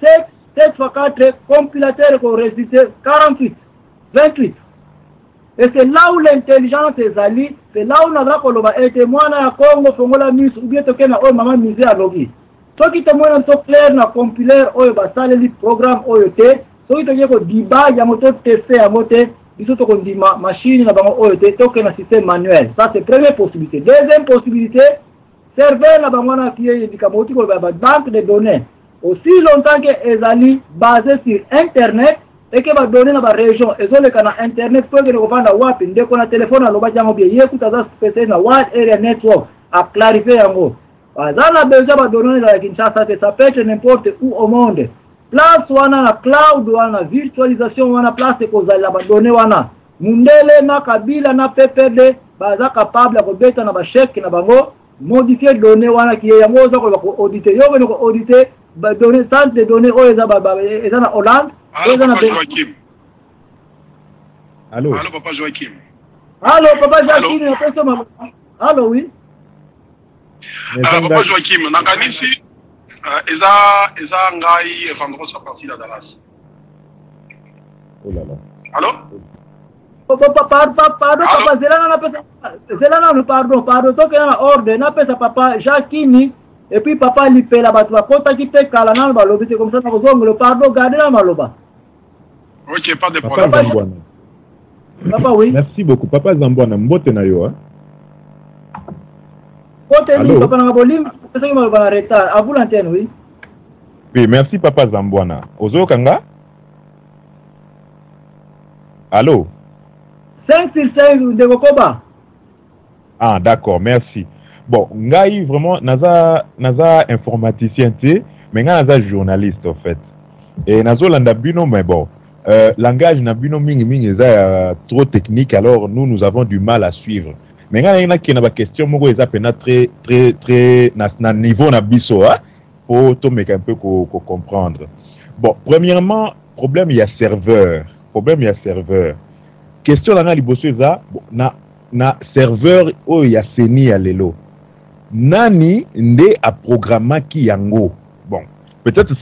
7 fois 4, compilateur qu'on récite 48, 28. Et c'est là où l'intelligence est allée, c'est là où on a koloma été moi na Congo fongola mis ou bien toke na o maman misé à logi. Toi qui te montre to clair na compiler o ba sale programme OET. So ito yeko diba ya moto tester ya mote biso to kondima machine na bango OET toke na système manuel. Ça c'est première possibilité. Deuxième possibilité, serveur na bango na kiye indika moti ko ba banque de données. Aussi longtemps que ezali basé sur internet et que ba données na ba région ezole kana internet pour que ko vanda wapi ndeko na téléphone na loba jango bien yekuta za spécial na wide area network à clarifier yango. Bazana besoin ba données na Kinshasa ça peut être n'importe où au monde. Place wana na cloud wana virtualisation wana place kozala ba données wana mundele na Kabila na PPD baza capable ko beta na ba chèque na bango modifier données wana qui yango za ko auditer yo ko auditer ba données centre de données o eza eza na Hollande eza na Joachim. Allô Papa Joachim. Allô oui. Papa Joachim nakanisi eza ngai vendredi sa partie la Dallas. Oh là là. Allô? Pardon, donc il y a un ordre, n'a pas sa papa Jacquini, et puis papa lui paie la batte, quand qui fait Kalana, c'est comme ça, le pardon, gardez la maloba. Ok, pas de problème. Papa Zambouana. Papa, oui. Merci beaucoup, Papa Zambouana, mbote na yo, hein? Allô? Papa Nabolim, c'est ça qui m'a arrêté. À vous l'antenne, oui. Oui, merci Papa Zambouana. Ozo Kanga? Allô? 5 sur 5 de Gokoba. Ah, d'accord, merci. Bon, ngai vraiment, naza informaticien, mais naza journaliste, en fait. Et nazo landa bino, mais bon, langage na bino mingi trop technique, alors nous avons du mal à suivre. Mais il y a une question très na niveau na biso pour tout un peu comprendre. Bon, premièrement, problème il y a serveur. Question là liboso eza na serveur o ya seni ya lelo. Nani nde a programma ki yango. Bon, peut-être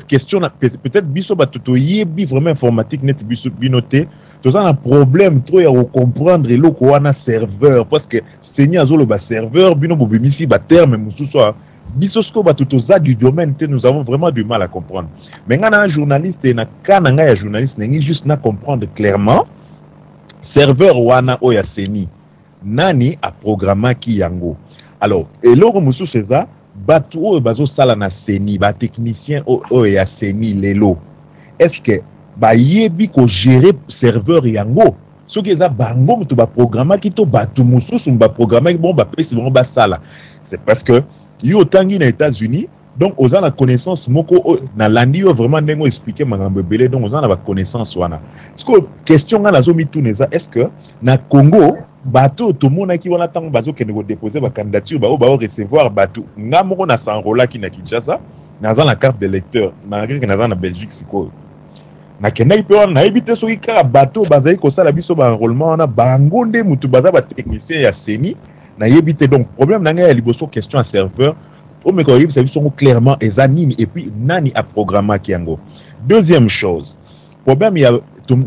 question peut-être biso batuto yebi vraiment informatique net biso binoté. Tout un problème trop à comprendre le wana serveur parce que Seigneur azolo ba serveur bino bobimisi ba terme mususu bisosko ba tutoza du domaine nous avons vraiment du mal à comprendre. Mais ngana un journaliste na kananga ya journaliste nengi juste na comprendre clairement serveur wana oya seni nani a programma ki yango. Alors eloko mususu eza batu o bazo sala na seni ba technicien oya seni lelo. Est-ce que ba yebi ko gérer serveur yango soki eza bango mutu ba programma ki to batu mususu ba programma ki bon ba pesi bon ba sala c'est parce que yo tangi na États-Unis donc oza na connaissance moko na landi yo vraiment ndengo expliquer makambo belé donc oza na ba connaissance wana parce que question nga nazo mi tuneza est-ce que na Congo bato to mona ki wana tango bazo kende ko déposer ba candidature ba recevoir bato nga moko na s'enrola ki na Kinshasa naza na carte d'électeur malgré que naza na Belgique siko na kenda ipe wana na ebite soki kaka bato bazali kosala biso ba enrôlement wana bango nde mutu baza ba technicien ya seni na yebite donc problème na nga ya liboso question à serveur mais quand ils sont clairement et zanini et puis nani a programmé kiango. Deuxième chose, problème il y a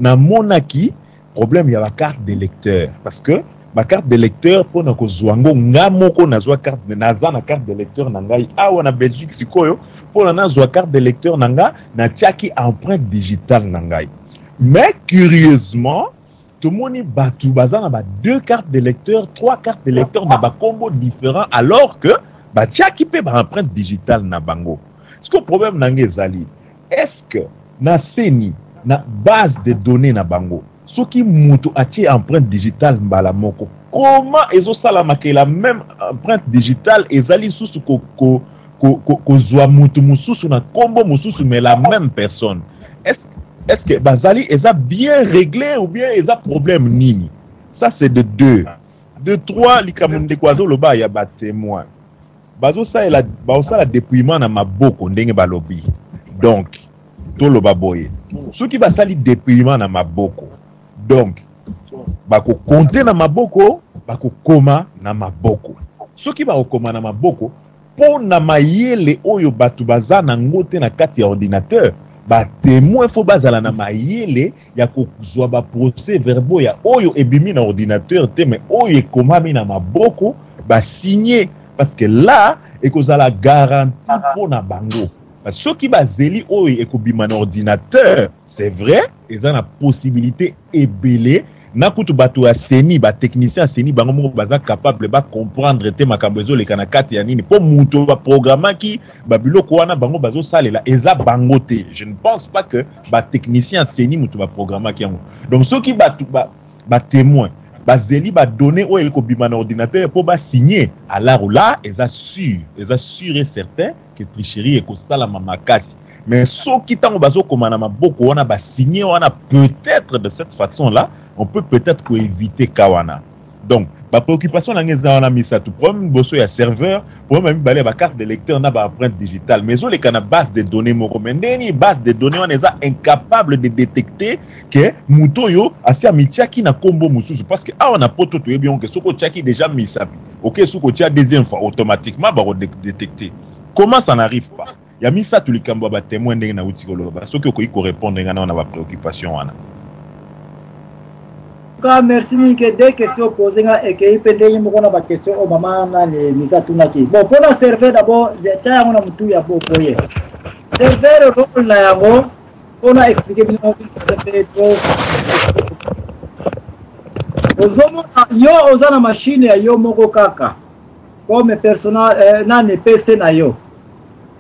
na monaki, problème il y a la carte de lecteur parce que ma carte de lecteur pour na kozwango ngamoko na zwa carte naza na carte de lecteur nangai awa na Belgique sikoyo pour na zwa carte de lecteur nanga na tiaki empreinte digitale nangai. Mais curieusement, tout le monde batu bazana ba 2 cartes de lecteur, 3 cartes de lecteur na ba combo différents alors que ba tiaki pe ba empreinte digitale na bango. Ce que le problème nangé zali, est-ce que na seni na base de données na bango ce qui mutu atie empreinte digitale mbala moko comment ezo sala make la même empreinte digitale ezali susu ko zwa mutu mususu na combo mususu mais la même personne est-ce que bazali eza bien réglé ou bien eza problème nini ça c'est de 2 de 3 likamunde kwazo loba ya ba témoin bazo ça la ba dépouillement na maboko ndenge balobi donc to loba boye ceux qui basali dépouillement na maboko donc bako compter na maboko bako koma na maboko soki ba okoma na maboko po na mayele oyo batu bazana ngote na kati ya ordinateur ba témoin fo bazala na mayele ya kozwa ba procès verbaux ya oyo ebimi na ordinateur te mais oyo ekomami na maboko ba signer parce que là ekozala garantie pour na bango. Ce qui va zeli oyo ekobima na ordinateur, c'est vrai, ils ont la possibilité ébélé na kutu batu ya seni ba technicien seni bango mo baza capable ba comprendre te makambo ezo leka na kati ya nini po muto ba programme ki ba biloko wana bango bazo salela eza bango te. Je ne pense pas que ba technicien seni muto ba programme ki yango. Donc ceux qui ba témoin ba zeli ba donner oyo ekobima na ordinateur po ba signer alors là eza sûr et certain que tricherie et que ça la makasi mais ceux qui tango bazo komana maboko wana ba signer wana peut-être de cette façon là on peut peut-être éviter kawana donc ba préoccupation na ngeza wana misatu problème boso ya serveur problème balé ba carte de lecteur na ba empreinte digitale mais zo les kana base de données moko mendeni base de données wana eza incapable de détecter que mutoyo asia mitiaki na kombo mususu parce que a on a poto to yebi on que soko tiaki déjà misapi OK soko tia deuxième fois automatiquement ba détecter. Comment ça n'arrive pas? Il y a mis ça tous les cambo ba témoin ndenge na uti koloba. Soki ko répondre ngana na ba préoccupation wana. Merci Mike des questions posées et que ipende mo kona ba question o mama na le misa tunaki. Bon pour la serveur d'abord, tiens on a mutu ya bo poye. Serveur rôle na yango on a expliqué bien ça fait trop. Ozomo yo ozana machine ya yo moko kaka. Comme personnel na ne PC na yo.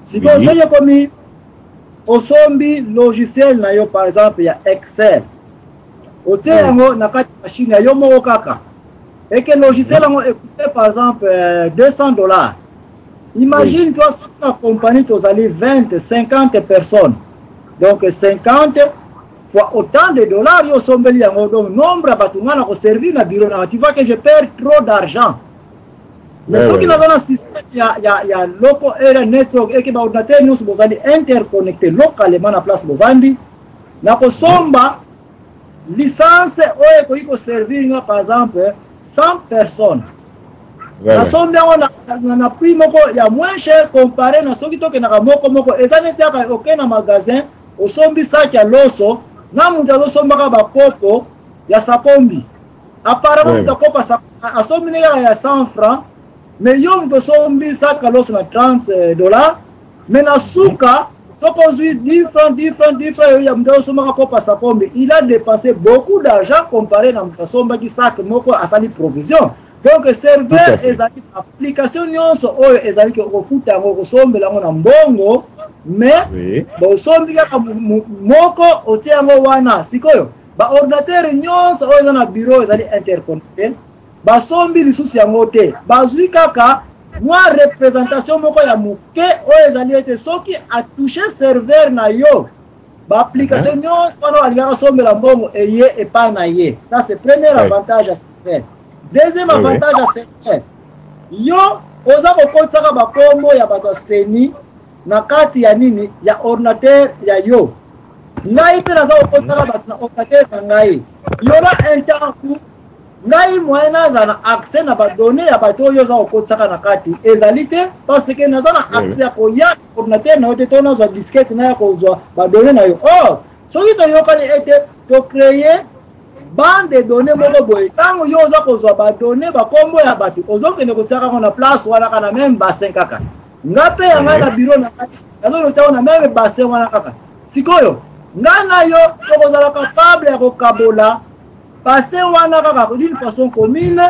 Si vous avez comme osombi logiciel na yo par exemple ya Excel. Ote yango na kati machine ya yo moko kaka. Et que logiciel yango coûte par exemple $200. Imagine toi sur ta compagnie tu allez 20, 50 personnes. Donc 50 fois autant de dollars yo sombeli yango donc nombre batuma na ko servir na bureau na tu vois que je perds trop d'argent. Mais ce qui n'a pas un système, il y a local area network et que les ordinateurs nous sont interconnectés localement à la place de Bovandi. Nous avons licence qui peut servir par exemple 100 personnes. Nous avons pris il y a moins cher comparé à ceux qui ont et ça n'est pas aucun magasin au sombi ça qui a l'osso. Nous avons popo il y a sa pombi. Apparemment, il y a 100 francs. Mais yom to sombi ça kalos na $30 mais na suka so construit 10 francs yam do soma ko passa pombe il a dépensé beaucoup d'argent comparé na somba ki sac moko asali provision donc serveur ezali application nyonso oyo ezali ko futa ngo sombela ngo na mbongo mais bo sombi ka moko otiango wana sikoyo ba ordinateur nyonso oyo na bureau ezali interconnecté basombi lisusu yango te bazwi kaka mwa représentation moko ya moke oyo ezali ete soki atouche serveur na yo ba application nyonso wana alingaka sombela mbongo eye epai na ye. Ça c'est premier avantage à serveur. Deuxième avantage à serveur, yo oza kokotisaka bakombo ya bato seni na kati ya nini ya ordinateur ya yo ngai mpe naza kokotisaka bato na ordinateur na ngai yona un temps ngai moyen naza na accès na badonné ya bato oyo oza kokotisaka na kati ezali te parce que naza na accès ya koya ordinateur na yo te to nazwa disquette na ya kozwa badonné na yo. Or soki toyokani ete tocreye bande de données moko boye ntango yo oza kozwa badonné bakombo ya bato ozokende kotiaka ngo na place wana kaka na même bassin kaka nga mpe ya ngai na bureau na kati nazolotiako na même bassin wana kaka. Sikoyo ngai na yo tokozala capable ya kokabola bassin wana kaka d'une façon commune,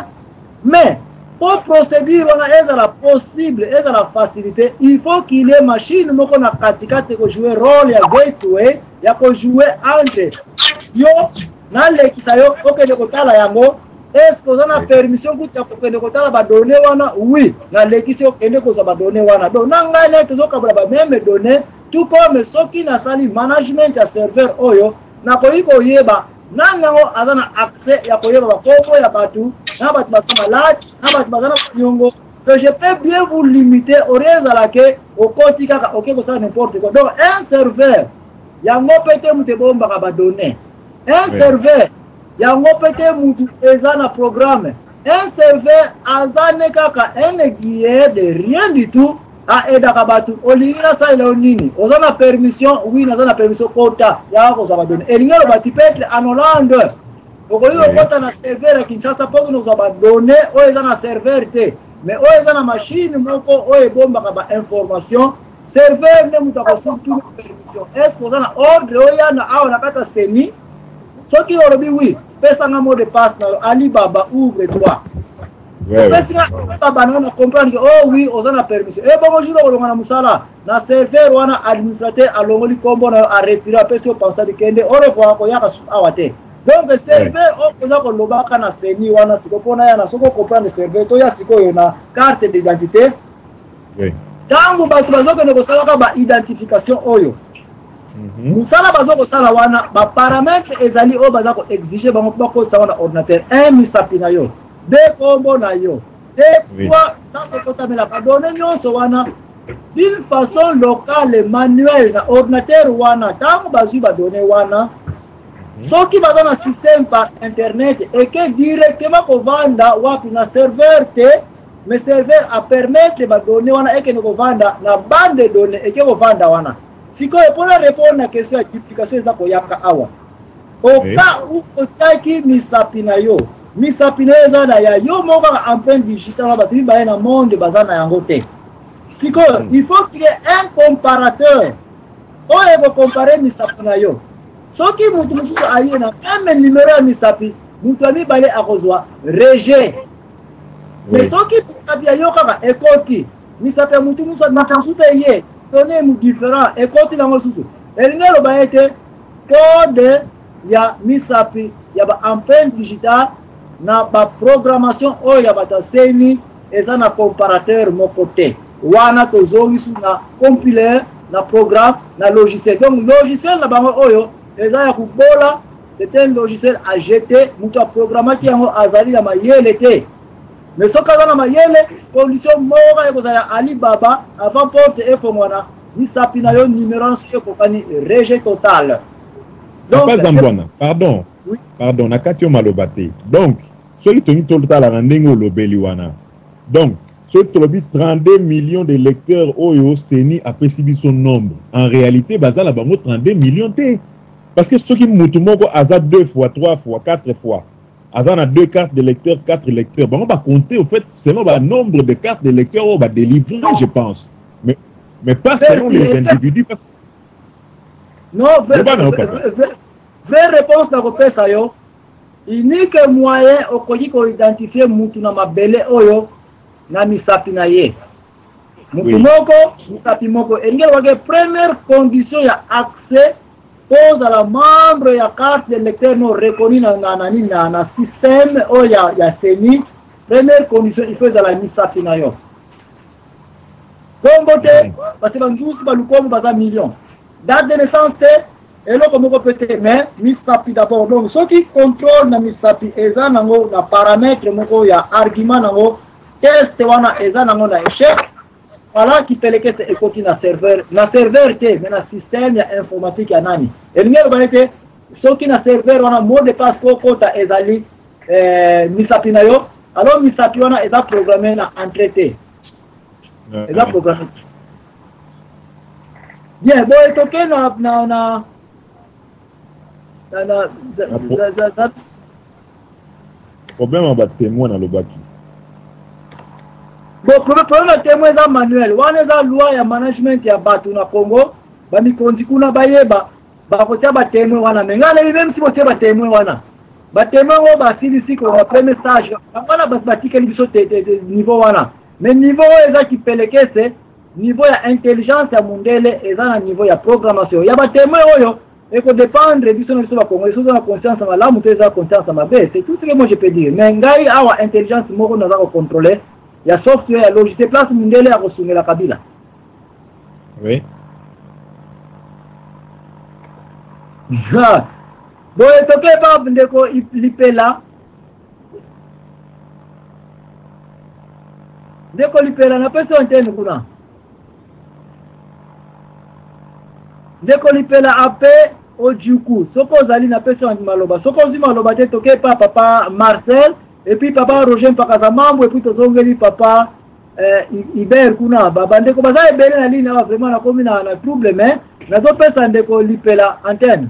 mais pour procédure wana ezala possible ezala facilité il faut qu'il y ait machine moko na katikati ko jouer rôle ya gateway ya ko jouer entre yo na lekisa yo okende kotala yango. Est-ce que vous avez la permission pour que données wana? Oui, na lekisi okende kozwa badonné wana. Donc nanga na tozokabula ba même données tout comme ceux qui na sali management ya serveur oyo na koyiko yeba nango azana accès ya koyeba bakombo ya batu na batu basama malade na batu bazana nyongo. Donc je peux bien vous limiter au rezala ke okoti kaka okeko ça n'importe quoi. Donc un serveur yango pete mutebomba ka badonné. Un serveur yango pete mutu eza na programme. Un serveur azane kaka un aiguilleur de rien du tout a edaka batu olingi na sa ile nini ozana permission. Oui nazana permission kota ya ko za badonné elingelo bati petre en Hollande okoyo kota na serveur ya Kinshasa poko no za badonné o eza na serveur te mais o eza na machine moko o ebomba ka ba information serveur ne mutu ko surtout permission. Est-ce que ozana ordre o ya na awa na kata semi ce qui aurait dit oui, pesa nga mot de passe na Alibaba ouvre-toi. Pesa nga banana comprendre que oh oui, on a permission. Et bon jour on a musala na serveur wana administrateur alongoli kombo na a retirer pesa pensa de kende au revoir ko yaka awate. Donc serveur on posa ko lobaka na seni wana siko pona ya na soko comprendre serveur to ya siko yo na carte d'identité. Oui. Tango ba tunazoka ne ko sala ba identification oyo. Musala bazoko sala wana ba paramètres ezali o bazako exiger bango bako sala na ordinateur un misapi na yo deux kombo na yo et quoi dans ce côté mais la donner nyonso wana d'une façon locale manuelle na ordinateur wana tango bazu ba donner wana soki baza na système par internet et que directement ko vanda wapi na serveur te mais serveur a permettre ba donner wana et que ko vanda na bande de données et que ko vanda wana. Si vous répondre à la question de la duplication, c'est yaka awa. Au cas où vous avez misapina yo, misapina ya yo moka empreinte digitale na batri ba na monde bazana yango te. Si il faut qu'il y ait un comparateur. On va comparer misapina yo. Soki mutu mususu aye na même numéro ya misapi, mutu ami balé akozwa rejet. Mais soki tabia yo kaka ekoti, misapi mutu mususu na consulter ye. Données différents et continue dans le sous. Et l'ingénieur va être code ya misapi ya ba empreinte digitale na ba programmation o ya ba seni eza na comparateur mon côté. Wana to zongi na compiler na programme na logiciel. Donc logiciel na bango oyo eza ya kubola c'est un logiciel à jeter mutu programme qui yango azali ya mayele te. Mais ce cas-là, il y a des conditions morales Alibaba avant porte et Fomwana. Ni sapinayo numéro de compagnie rejet total. Donc, pardon. Oui. Pardon, Nakatio Malobate. Donc, celui qui est total à Randengo Lobeliwana. Donc, celui qui a 32 millions de lecteurs Oyo Seni a précisé son nombre. En réalité, Bazala Bango 32 millions de. Parce que ceux qui moutumoko Aza 2 fois, 3 fois, 4 fois. Azan a 2 cartes de lecteurs, 4 lecteurs. Bon, on va compter, au fait, selon le nombre de cartes de lecteurs, on va délivrer, je pense. Mais pas selon les individus. Parce... Non, vraie réponse dans le ça yo. Il n'y a que moyen au koji ko identifier mutu na mabele oyo na misapi na ye. Mutu moko, misapi moko. Et il y a une première condition ya accès pose à la membre ya carte de lecteur non reconnue na système o ya seni. Première condition il faut dans la misapi na yo. Kombote parce que banjus balukomo baza million. Date de naissance te et là comme on peut être mais misapi d'abord. Donc ceux qui contrôlent na misapi eza nango na paramètre moko ya argument nango test wana eza nango na échec. Voilà qui peut que c'est écouter na serveur te mais na système ya informatique ya nani. Et ngelo ba été ceux qui na serveur wana mot de passe pour kota ezali misapi na yo alors misapi wana eza programmé na entretien eza programmé bien bon etoke na problème ba témoin na lobaki bon problème na témoin eza manuel wana eza loi ya management ya bato na Congo bamikonzi kuna bayeba bakotia ba témoin wana mais ngana même si botia ba témoin wana ba témoin ngo basilisi ko premier stage wana batikeli biso niveau wana mais niveau eza kipelekese niveau ya intelligence ya mundele eza na niveau ya programmation ya ba témoin oyo et que dépendre biso na biso ba Congo biso na conscience ma la muto eza conscience ma baisse c'est tout ce que moi je peux dire mais ngai awa intelligence moko na za ko contrôler ya software ya logiciel place mundele ya kosungela kabila oui bon etoke ba ndeko lipela ndeko lipela na pesa antenne kuna ndeko lipela ape ojuku soko zali na pesa maloba soko zima maloba te toke pa papa Marcel et puis papa Roger Mpakaza mambo et puis tozongeli papa Iber kuna baba ndeko baza ebele na lina vraiment na komi na trouble mais nazo pesa ndeko lipela antenne.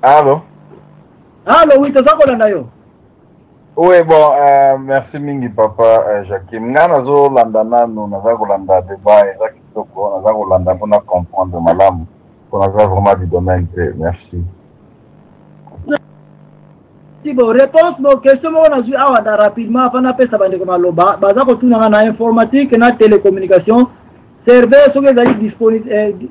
Allô? Allô, oui, toza kolanda yo. Oui, bon, merci mingi papa Jacqueline. Nga nazo landa nano naza kolanda débat eza kitoko naza kolanda mpona comprendre malamu mpona naza vraiment du domaine te. Merci. Si bon, réponse bon question moko nazwi awa da rapidement avant napesa bandeko maloba baza kotunanga na informatique na télécommunication serveur soki ezali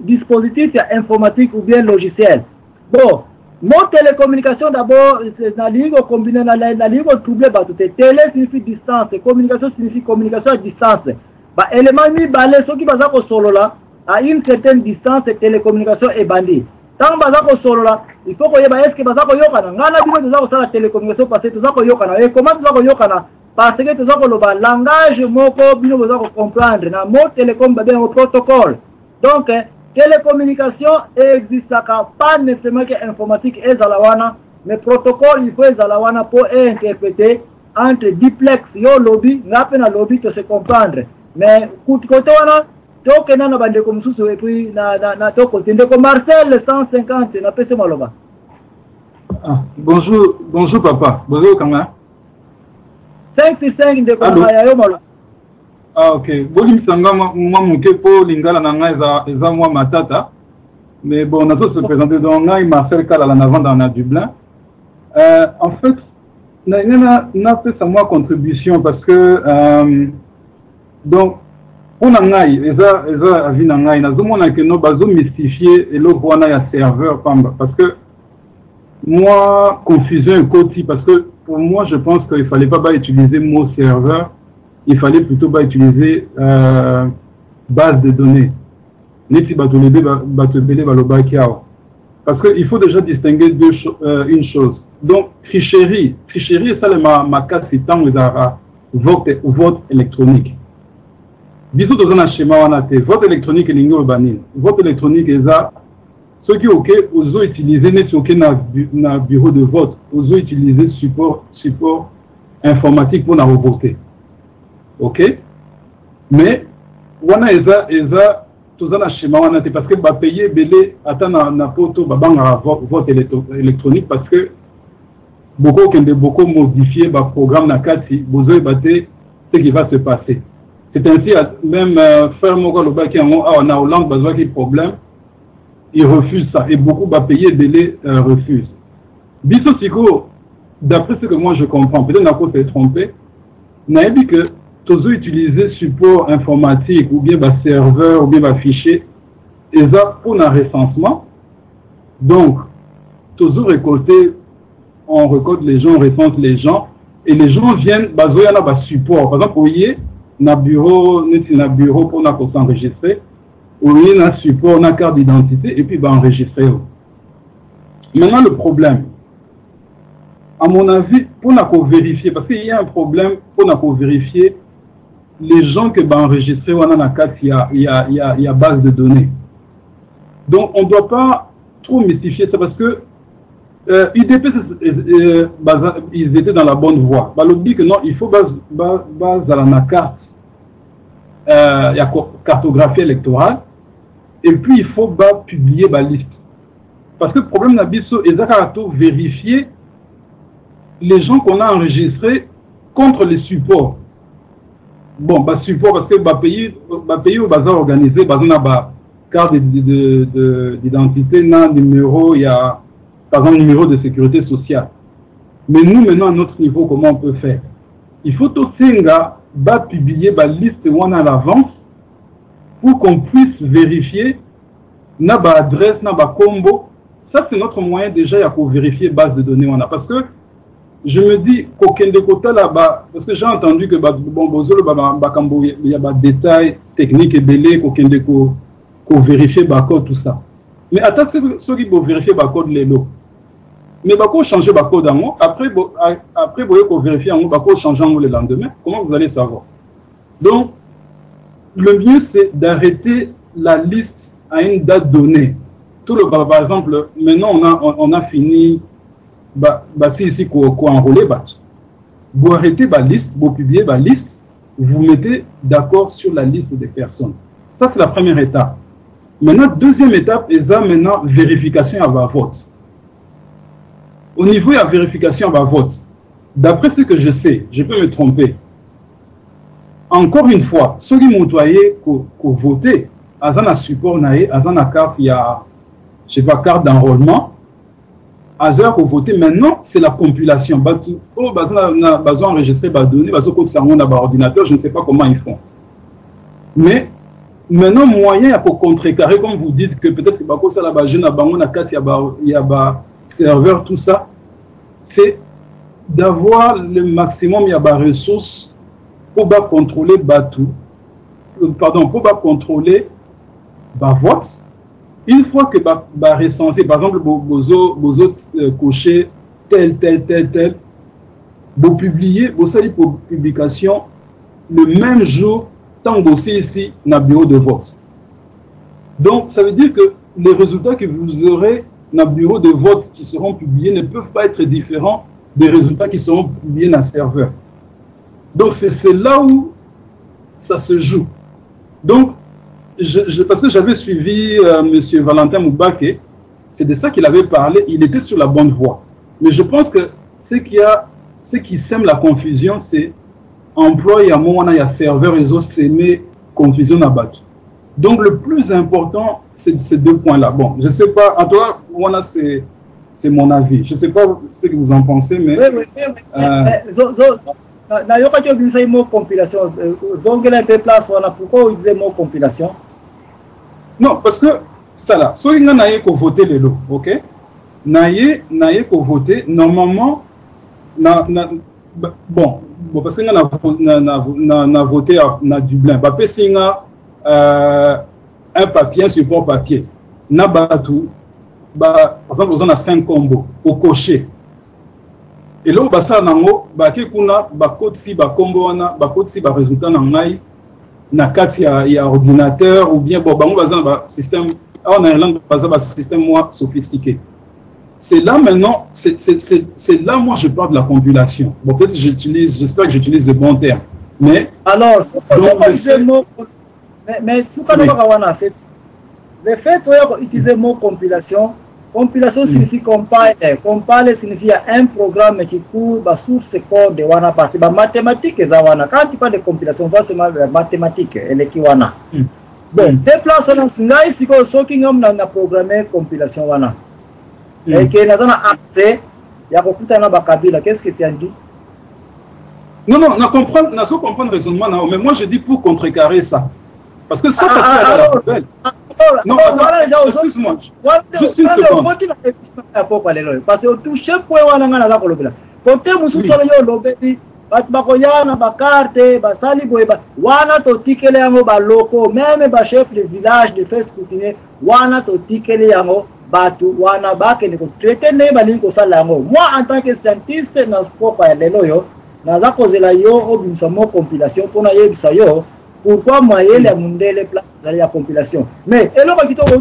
dispositif ya informatique ou bien logiciel. Bon, mon télécommunication d'abord na ligo combiner na ligo trouble ba tout télé signifie distance et communication signifie communication à distance. Ba élément mi balé soki baza ko solola à une certaine distance télécommunication est bandit. Tant baza ko solola il faut que yeba est-ce que baza ko yokana ngana bino toza ko sala télécommunication parce que toza ko yokana et comment toza ko yokana parce que toza ko loba langage moko bino boza ko comprendre na mo télécom ba bien au protocole. Donc télécommunication existe pas nécessairement que informatique et zalawana mais protocole il faut zalawana pour interpréter entre duplex yo lobby ngape na lobby to se comprendre mais côté wana toke na bandeko mususu et puis na to côté ndeko Marcel 150 na pese maloba. Bonjour papa bonjour kanga 565 ndeko ya yo maloba. Ah ok, boli misanga moi muke po lingala na ngai eza moi matata. Mais bon, on a tous se présenter dans ngai Marcel Kala en avant dans Dublin. En fait, n'a fait sa moi contribution parce que donc on a ngai eza avi na ngai na zomona que no bazo mystifier et l'autre wana ya serveur pamba parce que moi confusion et côté parce que pour moi je pense qu'il fallait pas utiliser mot serveur. Il fallait plutôt utiliser base de données. Parce qu'il faut déjà distinguer une chose. Donc, ficherie, ça c'est ma carte citant vote électronique. Bisous dans un schéma, vote électronique et vote électronique est ça. Ceux qui ont utilisé dans bureau de vote, ont utilisé support informatique pour voter. Ok, mais wana eza toza na schéma wana te parce que ba payer belé ata na poto ba banga vote électronique parce que beaucoup modifier ba programme na kati bozo baté ce qui va se passer. C'est ainsi même frère moko lo baki en na Hollande bazwa qui problème il refuse ça et beaucoup ba payer belé refuse. Biso siko d'après ce que moi je comprends peut-être na ko se tromper n'a dit que tous utiliser support informatique ou bien serveur ou bien fichier et ça pour un recensement. Donc tous récolter, on récolte les gens, on recense les gens et les gens viennent baser na support. Par exemple, vous voyez na bureau pour s'enregistrer, ou na support na carte d'identité et puis enregistrer. Maintenant le problème, à mon avis, pour vérifier parce qu'il y a un problème pour vérifier les gens que enregistrés on a il y a base de données. Donc on ne doit pas trop mystifier ça parce que IDP, ils étaient dans la bonne voie. Le dit que non, il faut base à la carte, il y a cartographie électorale, et puis il faut publier la liste. Parce que le problème d'Abisso, ils ont vérifier les gens qu'on a enregistrés contre les supports. Bon, support parce que pays au bazar organisé, bazar carte d'identité, numéro, il y a par exemple numéro de sécurité sociale. Mais nous maintenant à notre niveau, comment on peut faire? Il faut aussi publier la liste à l'avance pour qu'on puisse vérifier na adresse, na combo. Ça c'est notre moyen déjà pour vérifier base de données parce que je me dis qu'aucun de côté là-bas, parce que j'ai entendu que il y a des détails techniques et belés qu'aucun de qu'on vérifie code tout ça. Mais attends, ceux qui vont vérifier code les lots. Mais qu'on changer code en haut, après qu'on vérifie en haut, qu'on change en haut le lendemain, comment vous allez savoir? Donc, le mieux c'est d'arrêter la liste à une date donnée. Tout le par exemple, maintenant on a fini. C'est ici qu'on enrôler. Vous arrêtez la liste, vous publiez la liste, vous mettez d'accord sur la liste des personnes. Ça, c'est la première étape. Maintenant, deuxième étape, c'est maintenant vérification à votre vote. Au niveau de la vérification à votre vote, d'après ce que je sais, je peux me tromper. Encore une fois, ceux qui m'ont voté, à un support, à une carte, il y a, je sais pas, carte d'enrôlement. À l'heure qu'on vote, maintenant, c'est la compilation. On a besoin d'enregistrer les données, on a un ordinateur, je ne sais pas comment ils font. Mais maintenant, moyen pour contrecarrer, comme vous dites, que peut-être que il y a serveur, tout ça, c'est d'avoir le maximum de ressources pour contrôler pour contrôler le vote. Une fois que recensé, par exemple, vous cochez tel, vous publiez, vous savez pour publication le même jour, tant que vous ici dans le bureau de vote. Donc, ça veut dire que les résultats que vous aurez dans le bureau de vote qui seront publiés ne peuvent pas être différents des résultats qui seront publiés dans le serveur. Donc, c'est là où ça se joue. Donc, parce que j'avais suivi M. Valentin Moubake, c'est de ça qu'il avait parlé, il était sur la bonne voie. Mais je pense que ce qui sème la confusion, c'est emploi et à moment il y a serveur et autres s'aimer confusion à battre. Donc le plus important, c'est ces deux points-là. Bon, je ne sais pas, en tout cas, voilà, c'est mon avis. Je ne sais pas ce que vous en pensez, mais... Pourquoi vous utilisez le mot compilation? Pourquoi vous utilisez le mot compilation? Non, parce que, là, si vous n'avez pas voté les lots, ok? N'ayez pas voté, normalement, bon, parce que nous avons voté à Dublin. Si vous avez un papier, un support papier, par exemple, vous avez 5 combos au cocher. Et là, basa nango baki kuna bakotsi bakombo wana bakotsi ba résultat na ngai na kati ya ordinateur ou bien bon bango baza ba système en Irlande baza ba système moins sophistiqué. C'est là maintenant c'est là moi je parle de la compilation. Bon peut-être j'espère que j'utilise le bon terme. Mais alors c'est pas le mot mais ce qu'on a c'est le fait d'utiliser le mot compilation. Compilation signifie compiler. Compiler signifie un programme qui court sur ce code de wana parce que mathématiques quand tu parles de compilation forcément mathématiques elle est qui wana. Bon, des places on a ici que ceux qui ont programmé compilation wana. Et que nous avons accès il y a beaucoup de bakabila. Qu'est-ce que tu as dit? Non, on comprend le raisonnement, mais moi je dis pour contrecarrer ça. Parce que ça fait à la poubelle. Non, excuse-moi. Juste une seconde. Parce que tout chaque point, on a la colobela. Quand tu es sur le lobby, bakoyana bakarte basali boyeba wana to tikele yango baloko même ba chef de village de faire scrutiner wana to tikele yango batu wana bake ne ko traiter ne bali ko sala yango. Moi en tant que scientiste na sport ya lelo yo naza kozela yo obimisa mo compilation pona yebisa yo pourquoi moyen ya mundele place ya compilation mais eloko kitoko